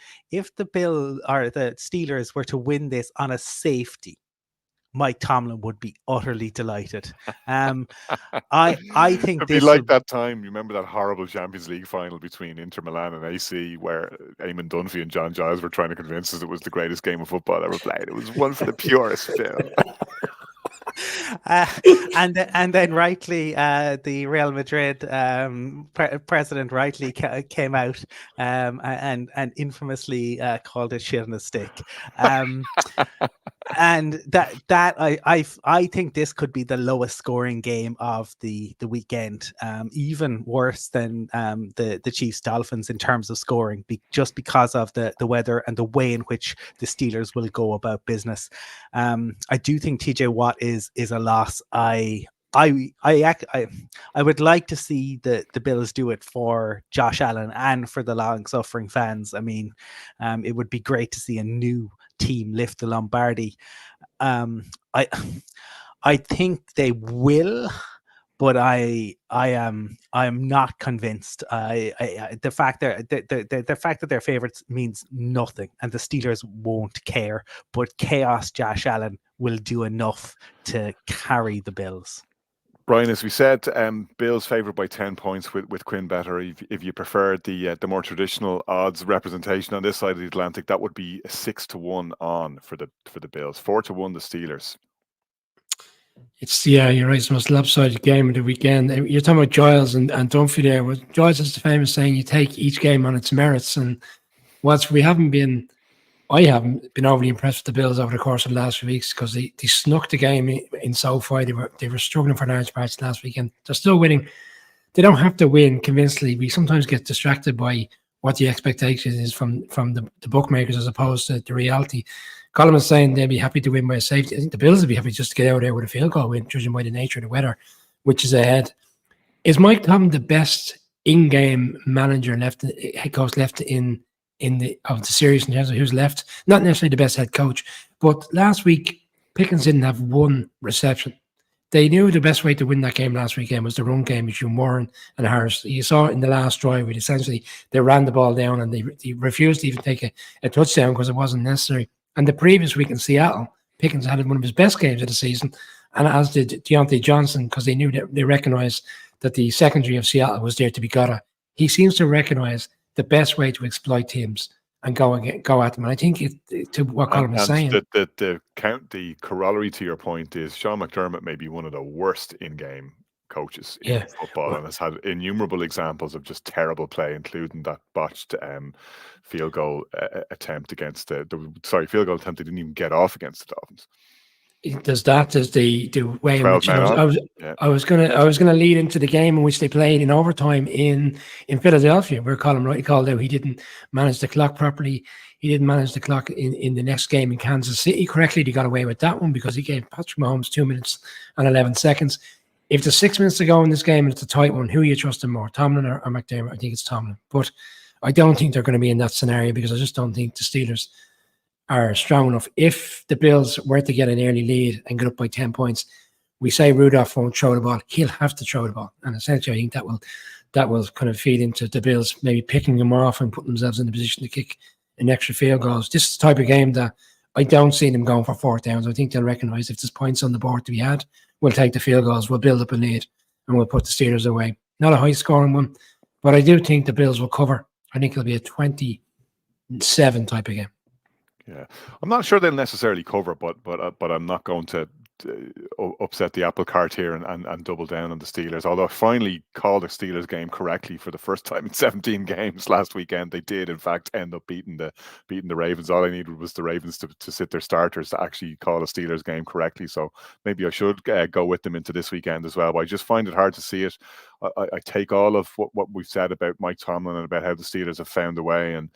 Bill or the Steelers were to win this on a safety, Mike Tomlin would be utterly delighted. I think it'd be like that time. You remember that horrible Champions League final between Inter Milan and AC, where Eamon Dunphy and John Giles were trying to convince us it was the greatest game of football ever played. It was one for the purest, Phil. And then rightly, the Real Madrid president rightly came out and infamously called it shit on a stick. And that I think this could be the lowest scoring game of the weekend, even worse than the Chiefs Dolphins in terms of scoring, just because of the weather and the way in which the Steelers will go about business. I do think TJ Watt is a loss. I would like to see the Bills do it for Josh Allen and for the long-suffering fans. I mean, it would be great to see a new team lift the Lombardi. I think they will, but I am not convinced. The fact that they're favorites means nothing, and the Steelers won't care. But chaos Josh Allen will do enough to carry the Bills. Brian, as we said, Bills favoured by 10 points with QuinnBet, or if you prefer the more traditional odds representation on this side of the Atlantic, that would be 6-1 on for the Bills, 4-1 the Steelers. You're right. It's the most lopsided game of the weekend. You're talking about Giles and Dunphy there. Well, Giles is the famous saying, you take each game on its merits. And whilst I haven't been overly impressed with the Bills over the course of the last few weeks, because they snuck the game in SoFi. They were struggling for large parts last weekend. They're still winning. They don't have to win convincingly. We sometimes get distracted by what the expectation is from the bookmakers as opposed to the reality. Colin was saying they'd be happy to win by a safety. I think the Bills would be happy just to get out there with a field goal win, judging by the nature of the weather, which is ahead. Is Mike Tomlin the best in-game manager left, head coach left in the series in terms of who's left? Not necessarily the best head coach, but last week Pickens didn't have one reception. They knew the best way to win that game last weekend was the run game between Warren and Harris. You saw it in the last drive where essentially they ran the ball down and they refused to even take a touchdown because it wasn't necessary. And the previous week in Seattle, Pickens had one of his best games of the season, and as did Deontay Johnson, because they knew that they recognized that the secondary of Seattle was there to be got at. He seems to recognize the best way to exploit teams and go at them. And I think to what Colin was saying, the corollary to your point is Sean McDermott may be one of the worst in-game coaches in football, and has had innumerable examples of just terrible play, including that botched field goal attempt against field goal attempt they didn't even get off against the Dolphins. Does the way in which I was gonna lead into the game in which they played in overtime in Philadelphia, where Colin rightly called out he didn't manage the clock properly. He didn't manage the clock in the next game in Kansas City correctly. They got away with that one because he gave Patrick Mahomes 2 minutes and 11 seconds. If there's 6 minutes to go in this game and it's a tight one, who are you trusting more, Tomlin or McDermott? I think it's Tomlin, but I don't think they're going to be in that scenario because I just don't think the Steelers are strong enough. If the Bills were to get an early lead and get up by 10 points, we say Rudolph won't throw the ball. He'll have to throw the ball. And essentially, I think that will kind of feed into the Bills maybe picking them off and putting themselves in the position to kick an extra field goals. This is the type of game that I don't see them going for fourth downs. I think they'll recognise if there's points on the board to be had, we'll take the field goals, we'll build up a lead, and we'll put the Steelers away. Not a high-scoring one, but I do think the Bills will cover. I think it'll be a 27 type of game. Yeah, I'm not sure they'll necessarily cover, but I'm not going to upset the apple cart here and double down on the Steelers. Although I finally called the Steelers game correctly for the first time in 17 games last weekend, they did in fact end up beating the Ravens. All I needed was the Ravens to sit their starters to actually call a Steelers game correctly. So maybe I should go with them into this weekend as well. But I just find it hard to see it. I take all of what we've said about Mike Tomlin and about how the Steelers have found a way, and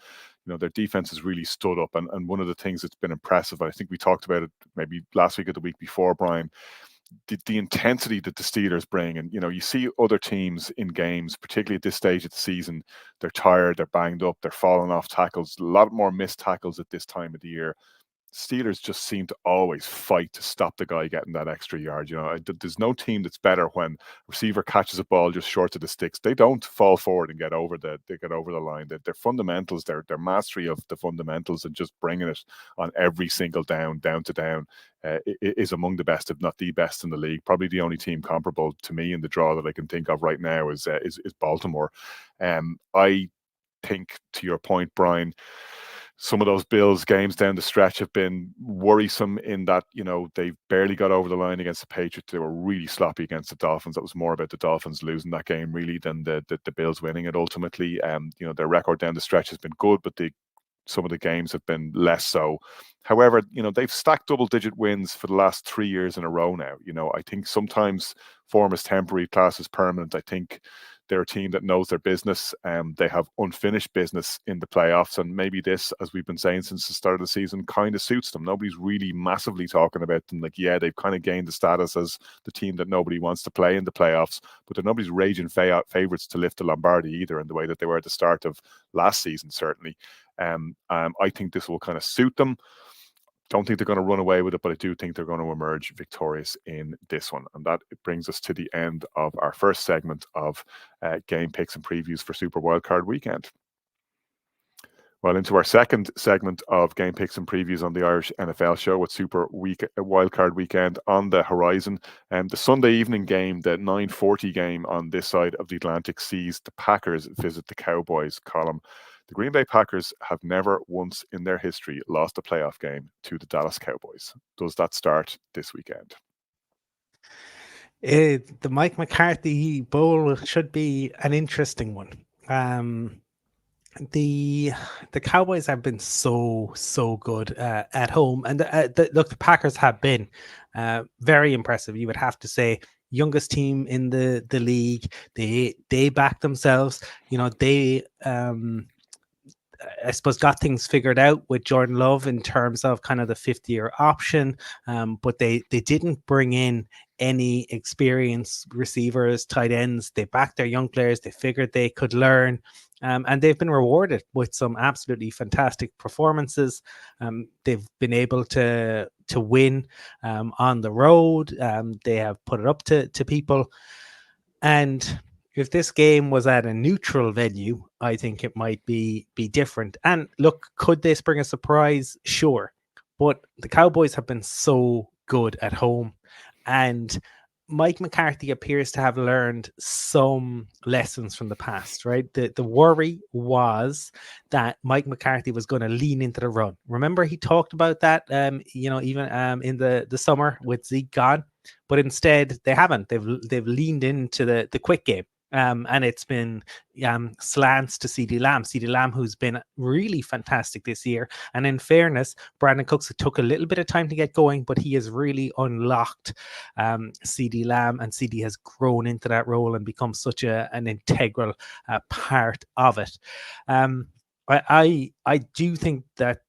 their defense has really stood up. And one of the things that's been impressive, I think we talked about it maybe last week or the week before, Brian, the intensity that the Steelers bring. And, you see other teams in games, particularly at this stage of the season, they're tired, they're banged up, they're falling off tackles, a lot more missed tackles at this time of the year. Steelers just seem to always fight to stop the guy getting that extra yard. There's no team that's better when a receiver catches a ball just short of the sticks. They don't fall forward and get over the line. Their fundamentals, their mastery of the fundamentals and just bringing it on every single down to down is among the best, if not the best in the league. Probably the only team comparable to me in the draw that I can think of right now is Baltimore. I think, to your point, Brian, some of those Bills games down the stretch have been worrisome in that, they barely got over the line against the Patriots. They were really sloppy against the Dolphins. That was more about the Dolphins losing that game really than the Bills winning it ultimately. Their record down the stretch has been good, but some of the games have been less so. However, they've stacked double-digit wins for the last 3 years in a row now. I think sometimes form is temporary, class is permanent. I think they're a team that knows their business. They have unfinished business in the playoffs, and maybe this, as we've been saying since the start of the season, kind of suits them. Nobody's really massively talking about them. They've kind of gained the status as the team that nobody wants to play in the playoffs, but they're nobody's raging favourites to lift the Lombardi either, in the way that they were at the start of last season, certainly. I think this will kind of suit them. Don't think they're going to run away with it, but I do think they're going to emerge victorious in this one. And that brings us to the end of our first segment of game picks and previews for Super Wildcard Weekend. Well, into our second segment of game picks and previews on the Irish NFL show with Super Wildcard Weekend on the horizon. The Sunday evening game, the 9:40 game on this side of the Atlantic, sees the Packers visit the Cowboys. Column. The Green Bay Packers have never once in their history lost a playoff game to the Dallas Cowboys. Does that start this weekend? The Mike McCarthy Bowl should be an interesting one. The Cowboys have been so good at home, and the Packers have been very impressive. You would have to say, youngest team in the league. They back themselves. I suppose, got things figured out with Jordan Love in terms of kind of the 5th-year option, but they didn't bring in any experienced receivers, tight ends. They backed their young players. They figured they could learn, and they've been rewarded with some absolutely fantastic performances. They've been able to win on the road. They have put it up to people, and if this game was at a neutral venue, I think it might be different. And look, could this bring a surprise? Sure. But the Cowboys have been so good at home. And Mike McCarthy appears to have learned some lessons from the past, right? The worry was that Mike McCarthy was going to lean into the run. Remember, he talked about that, even in the summer with Zeke gone. But instead, they haven't. They've leaned into the quick game. And it's been slants to CeeDee Lamb. CeeDee Lamb, who's been really fantastic this year. And in fairness, Brandon Cooks, it took a little bit of time to get going, but he has really unlocked CeeDee Lamb, and CeeDee has grown into that role and become such an integral part of it. I do think that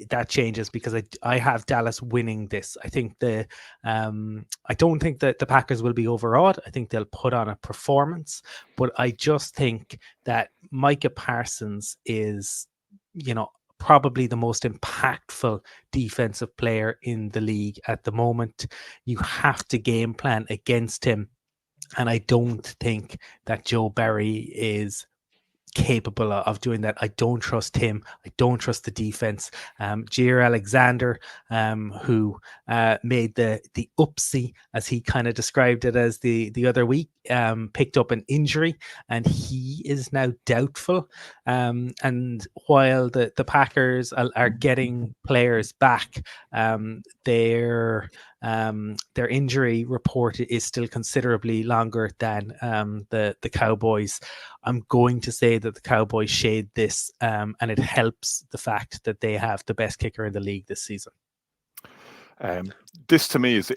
that changes, because I have Dallas winning this. I think I don't think that the Packers will be overawed. I think they'll put on a performance, but I just think that Micah Parsons is, probably the most impactful defensive player in the league at the moment. You have to game plan against him, and I don't think that Joe Barry is capable of doing that. I don't trust him. I don't trust the defense. Jair Alexander, who made the oopsie, as he kind of described it as the other week, picked up an injury, and he is now doubtful. And while the Packers are getting players back, their injury report is still considerably longer than the Cowboys. I'm going to say that the Cowboys shade this, and it helps the fact that they have the best kicker in the league this season. This to me is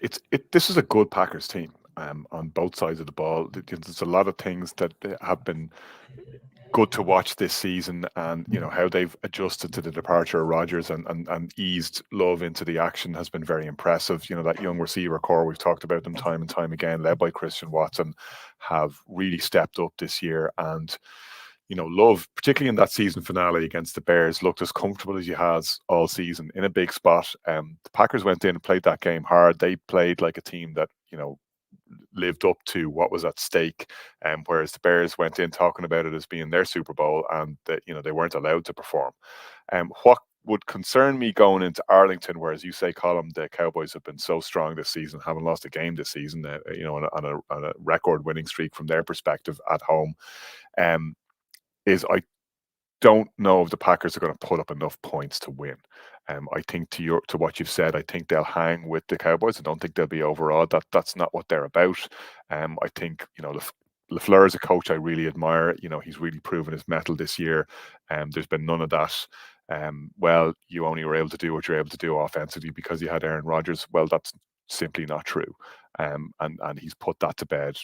this is a good Packers team on both sides of the ball. There's a lot of things that have been good to watch this season, and how they've adjusted to the departure of Rodgers and eased Love into the action has been very impressive. That young receiver core, we've talked about them time and time again, led by Christian Watson, have really stepped up this year. And Love, particularly in that season finale against the Bears, looked as comfortable as he has all season in a big spot. The Packers went in and played that game hard. They played like a team that lived up to what was at stake, whereas the Bears went in talking about it as being their Super Bowl, and that they weren't allowed to perform. What would concern me going into Arlington, whereas you say, Colin, the Cowboys have been so strong this season, haven't lost a game this season, on a record winning streak from their perspective at home, is I don't know if the Packers are going to put up enough points to win. I think to what you've said, I think they'll hang with the Cowboys. I don't think they'll be overawed. That's not what they're about. I think LaFleur is a coach I really admire. He's really proven his mettle this year. There's been none of that. Well, you only were able to do what you're able to do offensively because you had Aaron Rodgers. Well, that's simply not true. And he's put that to bed,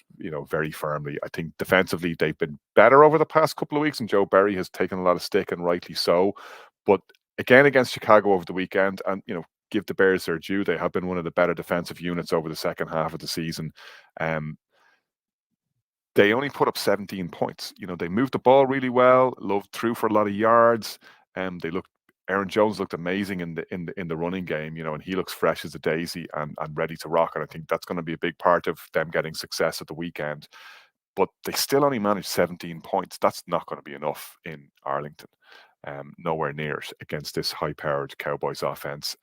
very firmly. I think defensively they've been better over the past couple of weeks, and Joe Barry has taken a lot of stick, and rightly so. But again, against Chicago over the weekend, and give the Bears their due, they have been one of the better defensive units over the second half of the season. They only put up 17 points. They moved the ball really well. Love threw for a lot of yards. Aaron Jones looked amazing in the running game, and he looks fresh as a daisy and ready to rock. And I think that's going to be a big part of them getting success at the weekend. But they still only managed 17 points. That's not going to be enough in Arlington. Nowhere near it against this high-powered Cowboys offense.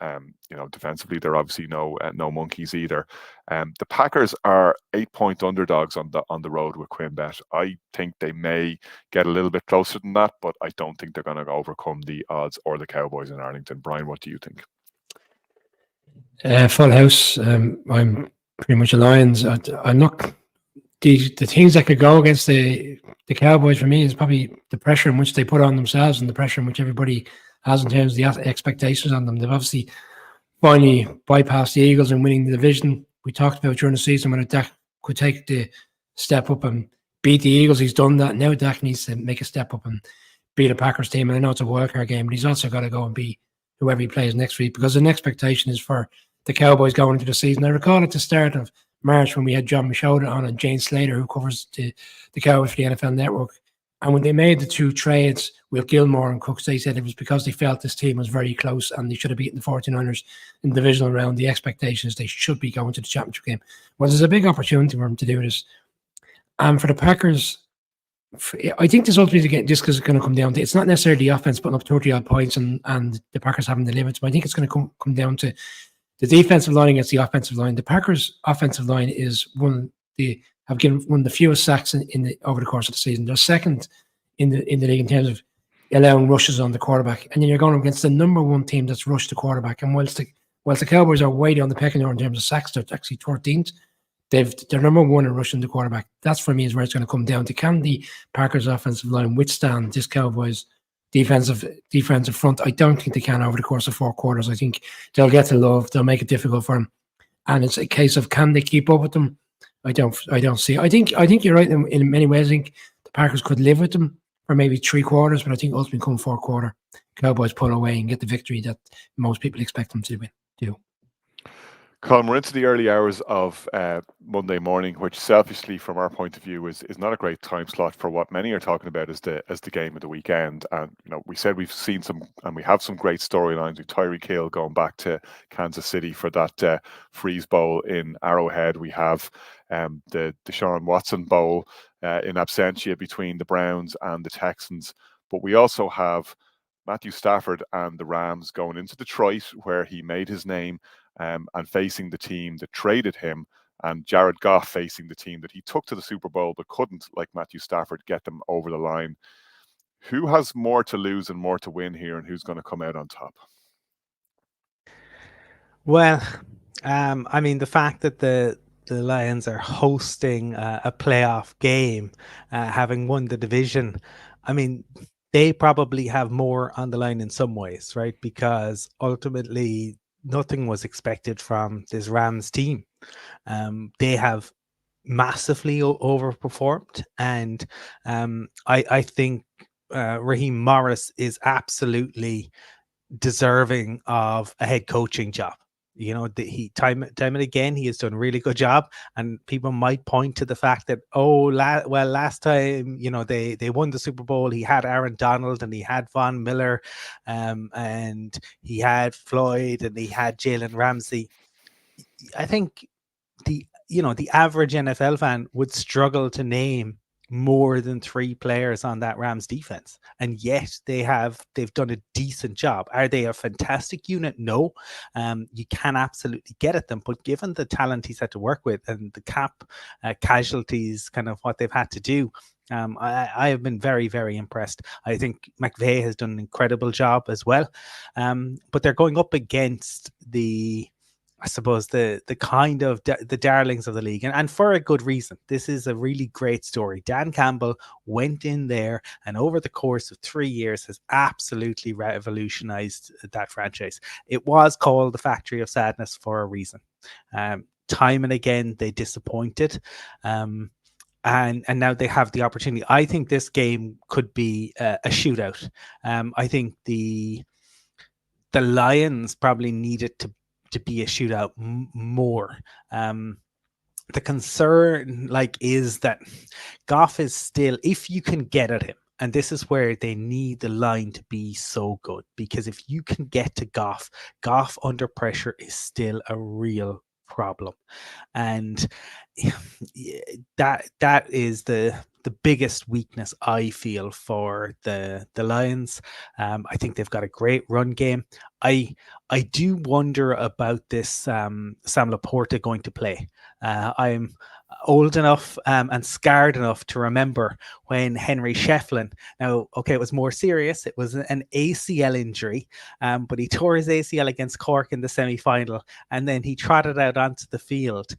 Defensively, they're obviously no monkeys either. The Packers are 8-point underdogs on the road with QuinnBet. I think they may get a little bit closer than that, but I don't think they're going to overcome the odds or the Cowboys in Arlington. Brian, what do you think? Full house. I'm pretty much a Lions. I'm not. The things that could go against the Cowboys for me is probably the pressure in which they put on themselves and the pressure in which everybody has in terms of the expectations on them. They've obviously finally bypassed the Eagles and winning the division. We talked about during the season when Dak could take the step up and beat the Eagles. He's done that. Now Dak needs to make a step up and beat a Packers team, and I know it's a wildcard game, but he's also got to go and beat whoever he plays next week, because an expectation is for the Cowboys going into the season. I recall at the start of March when we had John Michaud on and Jane Slater, who covers the Cowboys for the NFL Network. And when they made the 2 trades with Gilmore and Cooks, they said it was because they felt this team was very close and they should have beaten the 49ers in the divisional round. The expectation is they should be going to the championship game. Well, there's a big opportunity for them to do this. And for the Packers, I think this ultimately, again, just because it's going to come down to, it's not necessarily the offense putting up 30-odd points and the Packers having the limits, but I think it's going to come down to the defensive line against the offensive line. The Packers' offensive line is one of the fewest sacks over the course of the season. They're second in the league in terms of allowing rushes on the quarterback, and then you're going against the number 1 team that's rushed the quarterback. And whilst the Cowboys are way down the pecking order in terms of sacks, they're actually 13th. They're number 1 in rushing the quarterback. That's, for me, is where it's going to come down to. Can the Packers' offensive line withstand this Cowboys' defensive front? I don't think they can over the course of 4 quarters. I think they'll get to love. They'll make it difficult for them, and it's a case of, can they keep up with them? I don't see. I think you're right in many ways. I think the Packers could live with them for maybe 3 quarters, but I think ultimately come 4th quarter, Cowboys pull away and get the victory that most people expect them to do. Colin, we're into the early hours of Monday morning, which selfishly, from our point of view, is not a great time slot for what many are talking about as the game of the weekend. And we said we've seen some, and we have some great storylines with Tyreek Hill going back to Kansas City for that Freeze Bowl in Arrowhead. We have the Deshaun Watson Bowl in absentia between the Browns and the Texans. But we also have Matthew Stafford and the Rams going into Detroit, where he made his name, and facing the team that traded him, and Jared Goff facing the team that he took to the Super Bowl but couldn't, like Matthew Stafford, get them over the line. Who has more to lose and more to win here, and who's going to come out on top? Well, I mean, the fact that the Lions are hosting a playoff game, having won the division, I mean, they probably have more on the line in some ways, right? Because ultimately, nothing was expected from this Rams team. They have massively overperformed, and I think Raheem Morris is absolutely deserving of a head coaching job. Time and again, he has done a really good job, and people might point to the fact that, last time, they won the Super Bowl, he had Aaron Donald and he had Von Miller, and he had Floyd and he had Jalen Ramsey. I think the average NFL fan would struggle to name more than 3 players on that Rams defense, and yet they've done a decent job. Are they a fantastic unit? No. You can absolutely get at them, but given the talent he's had to work with and the cap casualties, kind of what they've had to do, I have been very, very impressed. I think McVay has done an incredible job as well, but they're going up against I suppose the kind of the darlings of the league, and for a good reason. This is a really great story. Dan Campbell went in there and over the course of 3 years has absolutely revolutionized that franchise. It was called the Factory of Sadness for a reason. Time and again, they disappointed. And now they have the opportunity. I think this game could be a shootout. I think the Lions probably needed to be a shootout more. The concern is that Goff is still, if you can get at him, and this is where they need the line to be so good, because if you can get to Goff under pressure is still a real problem. And that is the biggest weakness I feel for the Lions. I think they've got a great run game. I do wonder about this Sam Laporta going to play. I'm old enough and scarred enough to remember when Henry Shefflin, now, okay, it was more serious. It was an ACL injury, but he tore his ACL against Cork in the semi-final, and then he trotted out onto the field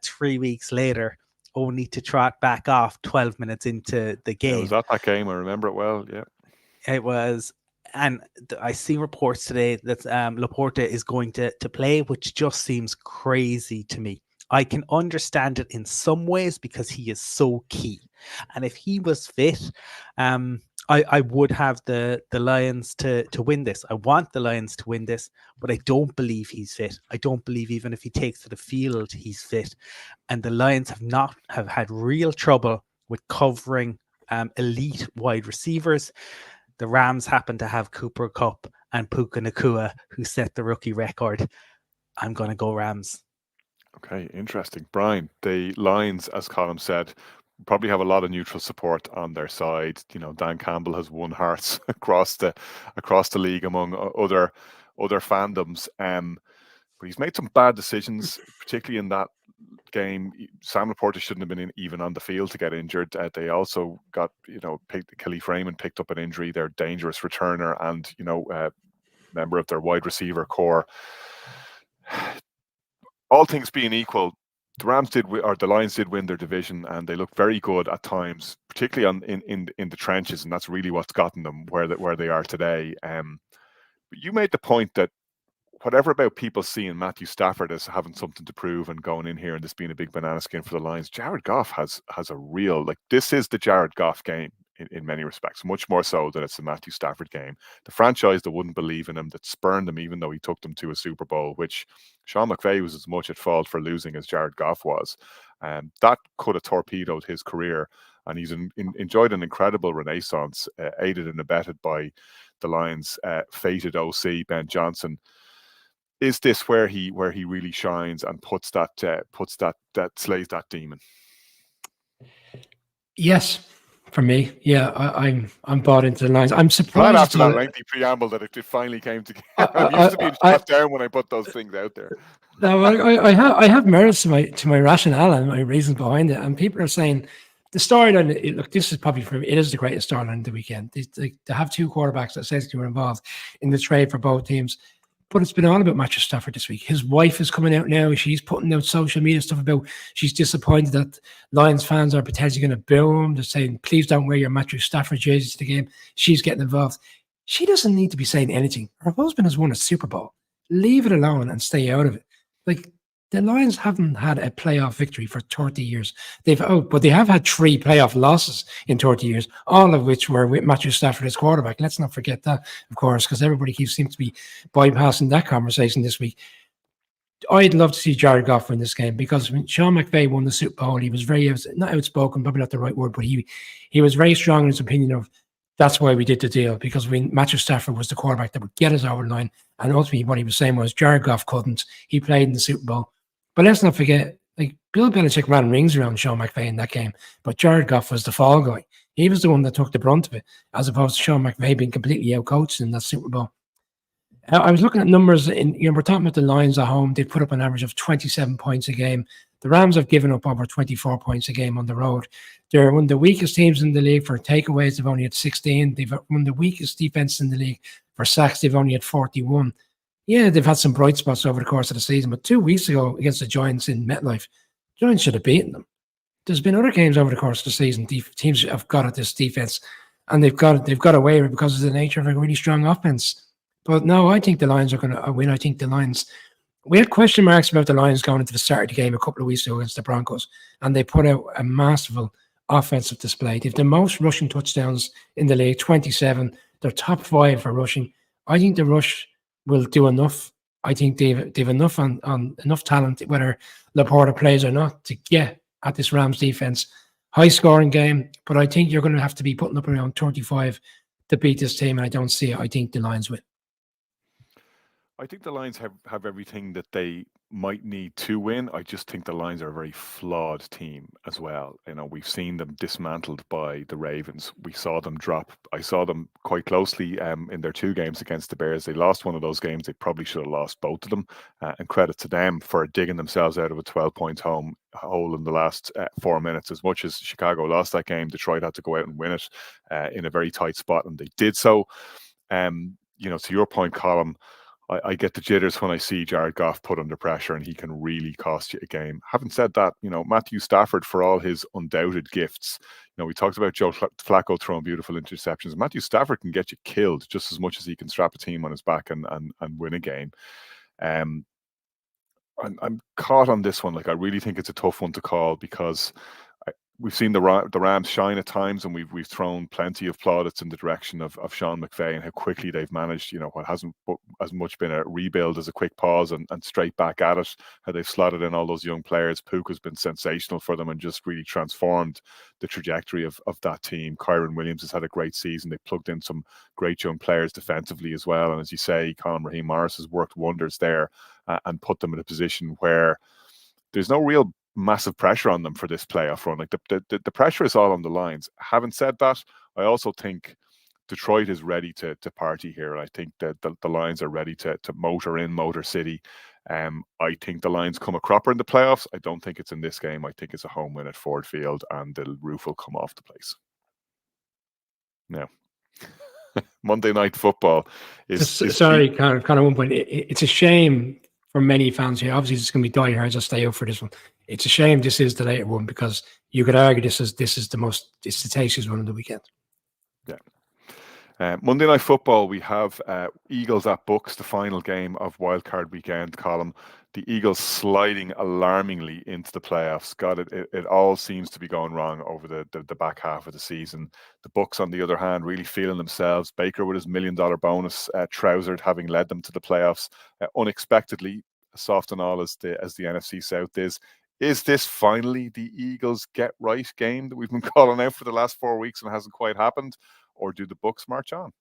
3 weeks later, only to trot back off 12 minutes into the game. Yeah, it was at that game. I remember it well, yeah. It was, and I see reports today that Laporta is going to play, which just seems crazy to me. I can understand it in some ways because he is so key. And if he was fit, I would have the Lions to win this. I want the Lions to win this, but I don't believe he's fit. I don't believe even if he takes to the field, he's fit. And the Lions have had real trouble with covering elite wide receivers. The Rams happen to have Cooper Kupp and Puka Nacua, who set the rookie record. I'm going to go Rams. Okay, interesting. Brian, the Lions, as Colin said, probably have a lot of neutral support on their side. You know, Dan Campbell has won hearts across the league among other fandoms. But he's made some bad decisions, particularly in that game. Sam Laporta shouldn't have been even on the field to get injured. They also got, Khalif Raymond picked up an injury. Their dangerous returner and member of their wide receiver core. All things being equal, the Lions did win their division, and they looked very good at times, particularly in the trenches, and that's really what's gotten them where they are today. But you made the point that whatever about people seeing Matthew Stafford as having something to prove and going in here and this being a big banana skin for the Lions, Jared Goff has a real, this is the Jared Goff game in many respects, much more so than it's the Matthew Stafford game. The franchise that wouldn't believe in him, that spurned him even though he took them to a Super Bowl, which Sean McVay was as much at fault for losing as Jared Goff was. That could have torpedoed his career, and he's enjoyed an incredible renaissance, aided and abetted by the Lions' fated OC, Ben Johnson. Is this where he really shines and puts that slays that demon? Yes, for me, yeah, I'm bought into the Lions. I'm surprised Not after that lengthy preamble that it finally came together. I'm used to being shut down when I put those things out there. No, I have merits to my rationale and my reasons behind it, and people are saying the storyline. Look, this is probably it is the greatest storyline of the weekend. They have two quarterbacks that essentially were involved in the trade for both teams. But it's been all about Matthew Stafford this week. His wife is coming out now. She's putting out social media stuff about she's disappointed that Lions fans are potentially going to boo him. They're saying, please don't wear your Matthew Stafford jersey to the game. She's getting involved. She doesn't need to be saying anything. Her husband has won a Super Bowl. Leave it alone and stay out of it. Like, the Lions haven't had a playoff victory for 30 years. But they have had 3 playoff losses in 30 years, all of which were with Matthew Stafford as quarterback. Let's not forget that, of course, because everybody seems to be bypassing that conversation this week. I'd love to see Jared Goff win this game, because when Sean McVay won the Super Bowl, he was very, not outspoken, probably not the right word, but he was very strong in his opinion of that's why we did the deal, because Matthew Stafford was the quarterback that would get us over the line. And ultimately what he was saying was Jared Goff couldn't. He played in the Super Bowl. But let's not forget, Bill Belichick ran rings around Sean McVay in that game, but Jared Goff was the fall guy. He was the one that took the brunt of it, as opposed to Sean McVay being completely outcoached in that Super Bowl. I was looking at numbers. We're talking about the Lions at home. They put up an average of 27 points a game. The Rams have given up over 24 points a game on the road. They're one of the weakest teams in the league for takeaways. They've only had 16. They've one of the weakest defenses in the league for sacks. They've only had 41. Yeah, they've had some bright spots over the course of the season, but 2 weeks ago against the Giants in MetLife, Giants should have beaten them. There's been other games over the course of the season. Teams have got at this defense, and they've got away with it because of the nature of a really strong offense. But no, I think the Lions are going to win. I think the Lions. We had question marks about the Lions going into the start of the game a couple of weeks ago against the Broncos, and they put out a masterful offensive display. They have the most rushing touchdowns in the league, 27. They're top 5 for rushing. I think the rush will do enough. I think they've enough on enough talent, whether Laporta plays or not, to get at this Rams defense. High scoring game, but I think you're going to have to be putting up around 35 to beat this team, and I don't see it. I think the Lions win. I think the Lions have everything that they might need to win. I just think the Lions are a very flawed team as well. We've seen them dismantled by the Ravens. We saw them drop. I saw them quite closely in their 2 games against the Bears. They lost one of those games. They probably should have lost both of them. And credit to them for digging themselves out of a 12-point hole in the last 4 minutes. As much as Chicago lost that game, Detroit had to go out and win it in a very tight spot, and they did so. To your point, Colm, I get the jitters when I see Jared Goff put under pressure, and he can really cost you a game. Having said that, Matthew Stafford, for all his undoubted gifts, we talked about Joe Flacco throwing beautiful interceptions. Matthew Stafford can get you killed just as much as he can strap a team on his back and win a game. I'm caught on this one. Like, I really think it's a tough one to call because we've seen the Rams shine at times, and we've thrown plenty of plaudits in the direction of Sean McVay and how quickly they've managed, what hasn't as much been a rebuild as a quick pause and straight back at it. How they've slotted in all those young players. Puka's been sensational for them and just really transformed the trajectory of that team. Kyron Williams has had a great season. They plugged in some great young players defensively as well. And as you say, Colin Raheem Morris has worked wonders there and put them in a position where there's no real massive pressure on them for this playoff run. Like the pressure is all on the Lions. Having said that, I also think Detroit is ready to party here. I think that the Lions are ready to motor in Motor City. I think the Lions come a cropper in the playoffs. I don't think it's in this game. I think it's a home win at Ford Field, and the roof will come off the place. Now, Monday Night Football is sorry, kind of one point. It's a shame for many fans here. Obviously, it's going to be diehards that stay up for this one. It's a shame this is the later one because you could argue this is the tastiest one of the weekend. Yeah. Monday Night Football, we have Eagles at Bucks, the final game of Wildcard Weekend, Colin. The Eagles sliding alarmingly into the playoffs. God, it all seems to be going wrong over the back half of the season. The Bucks, on the other hand, really feeling themselves. Baker with his $1 million bonus, trousered, having led them to the playoffs unexpectedly, soft and all as the NFC South is. Is this finally the Eagles get right game that we've been calling out for the last 4 weeks and it hasn't quite happened? Or do the Bucks march on?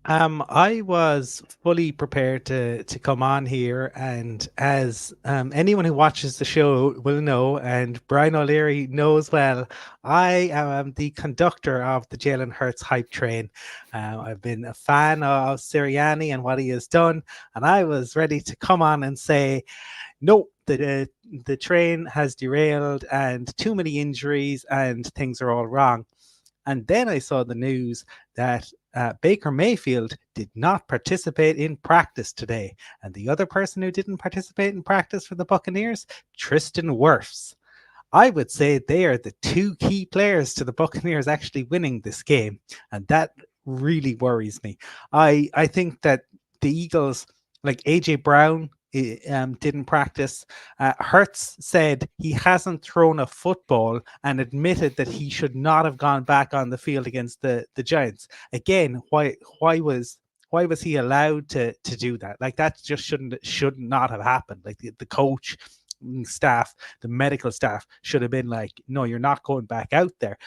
I was fully prepared to come on here, and as anyone who watches the show will know, and Brian O'Leary knows well, I am the conductor of the Jalen Hurts hype train. I've been a fan of Sirianni and what he has done, and I was ready to come on and say, no, the train has derailed and too many injuries and things are all wrong. And then I saw the news that Baker Mayfield did not participate in practice today. And the other person who didn't participate in practice for the Buccaneers, Tristan Wirfs. I would say they are the two key players to the Buccaneers actually winning this game. And that really worries me. I think that the Eagles, like AJ Brown, didn't practice. Hurts said he hasn't thrown a football and admitted that he should not have gone back on the field against the Giants. Again, why was he allowed to do that? Like, that just should not have happened. Like the coach staff, the medical staff should have been like, no, you're not going back out there.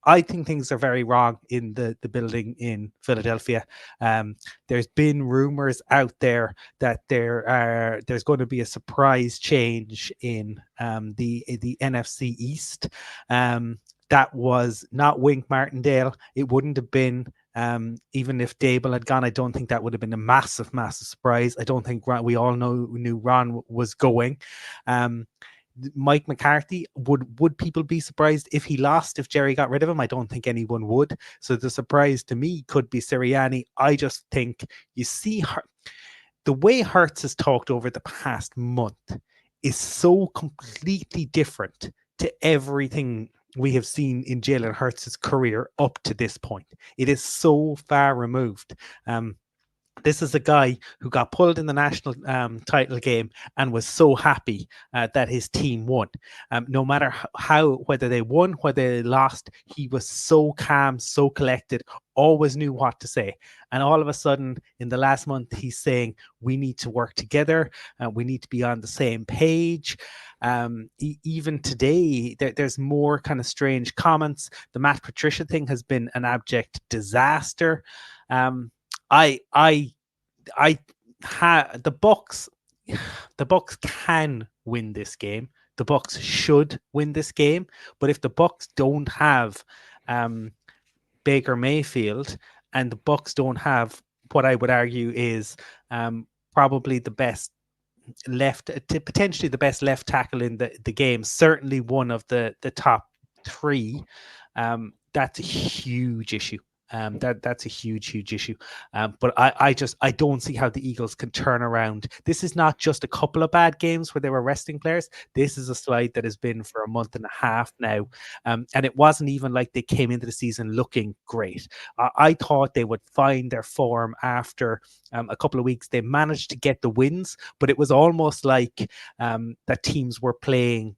I think things are very wrong in the building in Philadelphia. There's been rumors out there that there's going to be a surprise change in the NFC East. That was not Wink Martindale. It wouldn't have been, even if Dable had gone, I don't think that would have been a massive surprise. I don't think we all knew Ron was going. Mike McCarthy, would people be surprised if he lost, if Jerry got rid of him? I don't think anyone would. So the surprise to me could be Sirianni. I just think you see the way Hurts has talked over the past month is so completely different to everything we have seen in Jalen Hurts' career up to this point. It is so far removed. This is a guy who got pulled in the national title game and was so happy that his team won. No matter whether they won, whether they lost, he was so calm, so collected, always knew what to say. And all of a sudden, in the last month, he's saying, we need to work together. We need to be on the same page. Even today, there's more kind of strange comments. The Matt Patricia thing has been an abject disaster. The Bucks can win this game. The Bucks should win this game. But if the Bucks don't have Baker Mayfield, and the Bucks don't have what I would argue is probably the best potentially the best left tackle in the game, certainly one of the top three, that's a huge issue. That's a huge issue. But I don't see how the Eagles can turn around. This is not just a couple of bad games where they were resting players. This is a slide that has been for a month and a half now. And it wasn't even like they came into the season looking great. I thought they would find their form after a couple of weeks. They managed to get the wins, but it was almost like that teams were playing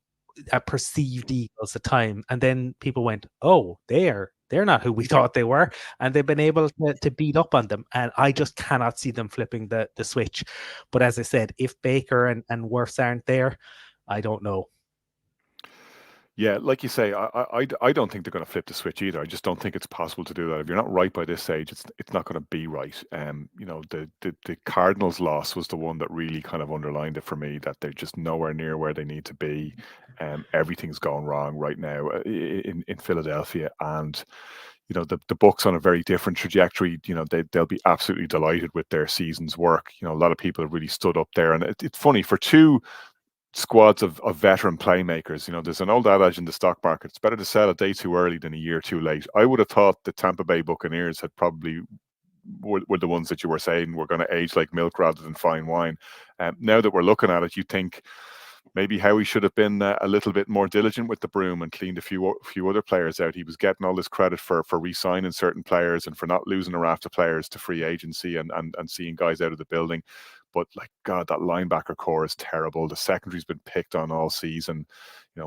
perceived Eagles at the time. And then people went, oh, they're not who we thought they were, and they've been able to beat up on them. And I just cannot see them flipping the switch. But as I said, if Baker and Wirfs aren't there, I don't know. Yeah, like you say, I don't think they're going to flip the switch either. I just don't think it's possible to do that. If you're not right by this stage, it's not going to be right. The Cardinals loss was the one that really kind of underlined it for me, that they're just nowhere near where they need to be. Everything's going wrong right now in Philadelphia, and the Bucs on a very different trajectory. They'll be absolutely delighted with their season's work. A lot of people have really stood up there, and it's funny for two squads of veteran playmakers. There's an old adage in the stock market: it's better to sell a day too early than a year too late. I would have thought the Tampa Bay Buccaneers had probably were the ones that you were saying were going to age like milk rather than fine wine. Now that we're looking at it, you think maybe Howie should have been a little bit more diligent with the broom and cleaned a few other players out. He was getting all this credit for re-signing certain players and for not losing a raft of players to free agency and seeing guys out of the building. But God, that linebacker core is terrible. The secondary's been picked on all season.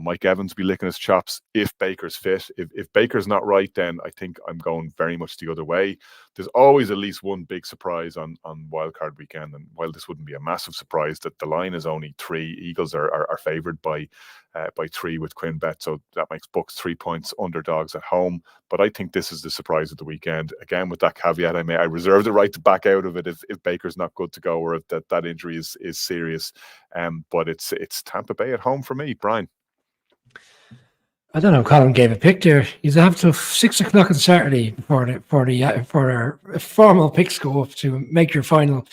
Mike Evans will be licking his chops if Baker's fit. If Baker's not right, then I think I'm going very much the other way. There's always at least one big surprise on Wildcard Weekend, and while this wouldn't be a massive surprise, that the line is only 3. Eagles are favoured by 3 with QuinnBet, so that makes Bucs 3 points underdogs at home. But I think this is the surprise of the weekend. Again, with that caveat, I reserve the right to back out of it if Baker's not good to go, or if that injury is serious. But it's Tampa Bay at home for me, Brian. I don't know. Colin gave a pick there. You have to 6 o'clock on Saturday for our formal picks go up to make your final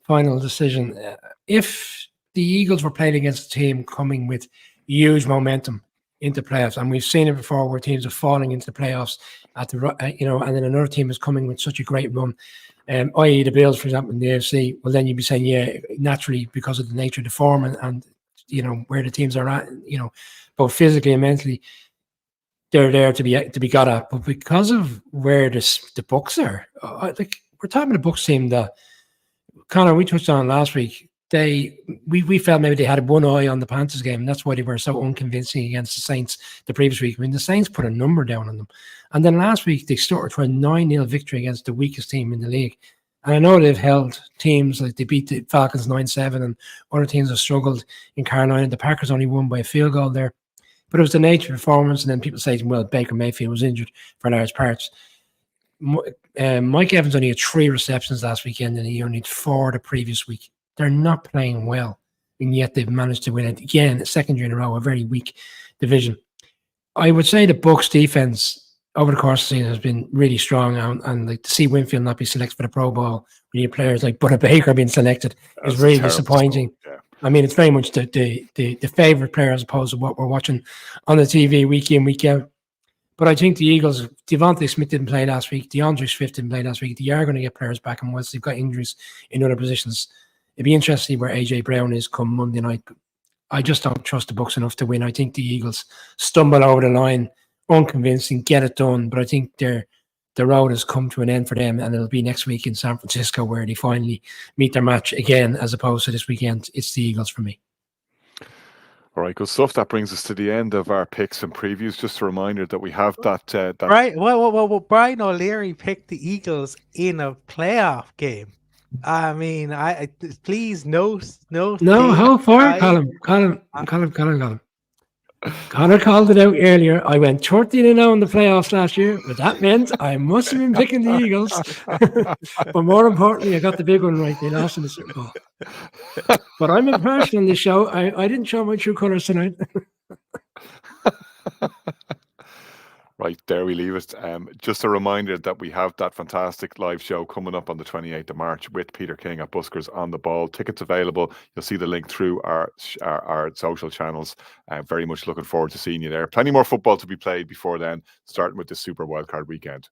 decision. If the Eagles were playing against a team coming with huge momentum into playoffs, and we've seen it before where teams are falling into the playoffs and then another team is coming with such a great run, i.e. the Bills, for example, in the AFC, well, then you'd be saying, yeah, naturally, because of the nature of the form and where the teams are at, both physically and mentally, they're there to be got at. But because of where the Bucs are, we're talking about a Bucs team that, Conor, we touched on last week. We felt maybe they had one eye on the Panthers game, and that's why they were so unconvincing against the Saints the previous week. I mean, the Saints put a number down on them. And then last week, they started for a 9-0 victory against the weakest team in the league. And I know they've held teams, like they beat the Falcons 9-7, and other teams have struggled in Carolina. The Packers only won by a field goal there. But it was the nature of performance, and then people say, well, Baker Mayfield was injured for large parts. Mike Evans only had 3 receptions last weekend, and he only had 4 the previous week. They're not playing well, and yet they've managed to win it again, a second year in a row, a very weak division. I would say the Bucs defense over the course of the season has been really strong, and to see Winfield not be selected for the Pro Bowl when you have players like Butter Baker being selected is really disappointing. Yeah. I mean, it's very much the favourite player as opposed to what we're watching on the TV week in, week out. But I think the Eagles, Devontae Smith didn't play last week, DeAndre Swift didn't play last week. They are going to get players back, and once they've got injuries in other positions, it'd be interesting to see where AJ Brown is come Monday night. I just don't trust the Bucs enough to win. I think the Eagles stumble over the line, unconvincing, get it done. But I think the road has come to an end for them, and it'll be next week in San Francisco where they finally meet their match again, as opposed to this weekend. It's the Eagles for me. All right, good stuff. That brings us to the end of our picks and previews. Just a reminder that we have that. Right. Well, Brian O'Leary picked the Eagles in a playoff game. I mean, please no. How far, Colin? Conor called it out earlier. I went 13-0 in the playoffs last year, but that meant I must have been picking the Eagles. But more importantly, I got the big one right. They lost in the Super Bowl. But I'm impartial on this show. I didn't show my true colours tonight. Right, there we leave it. Just a reminder that we have that fantastic live show coming up on the 28th of March with Peter King at Buskers on the Ball. Tickets available. You'll see the link through our social channels. Very much looking forward to seeing you there. Plenty more football to be played before then, starting with the Super Wildcard Weekend.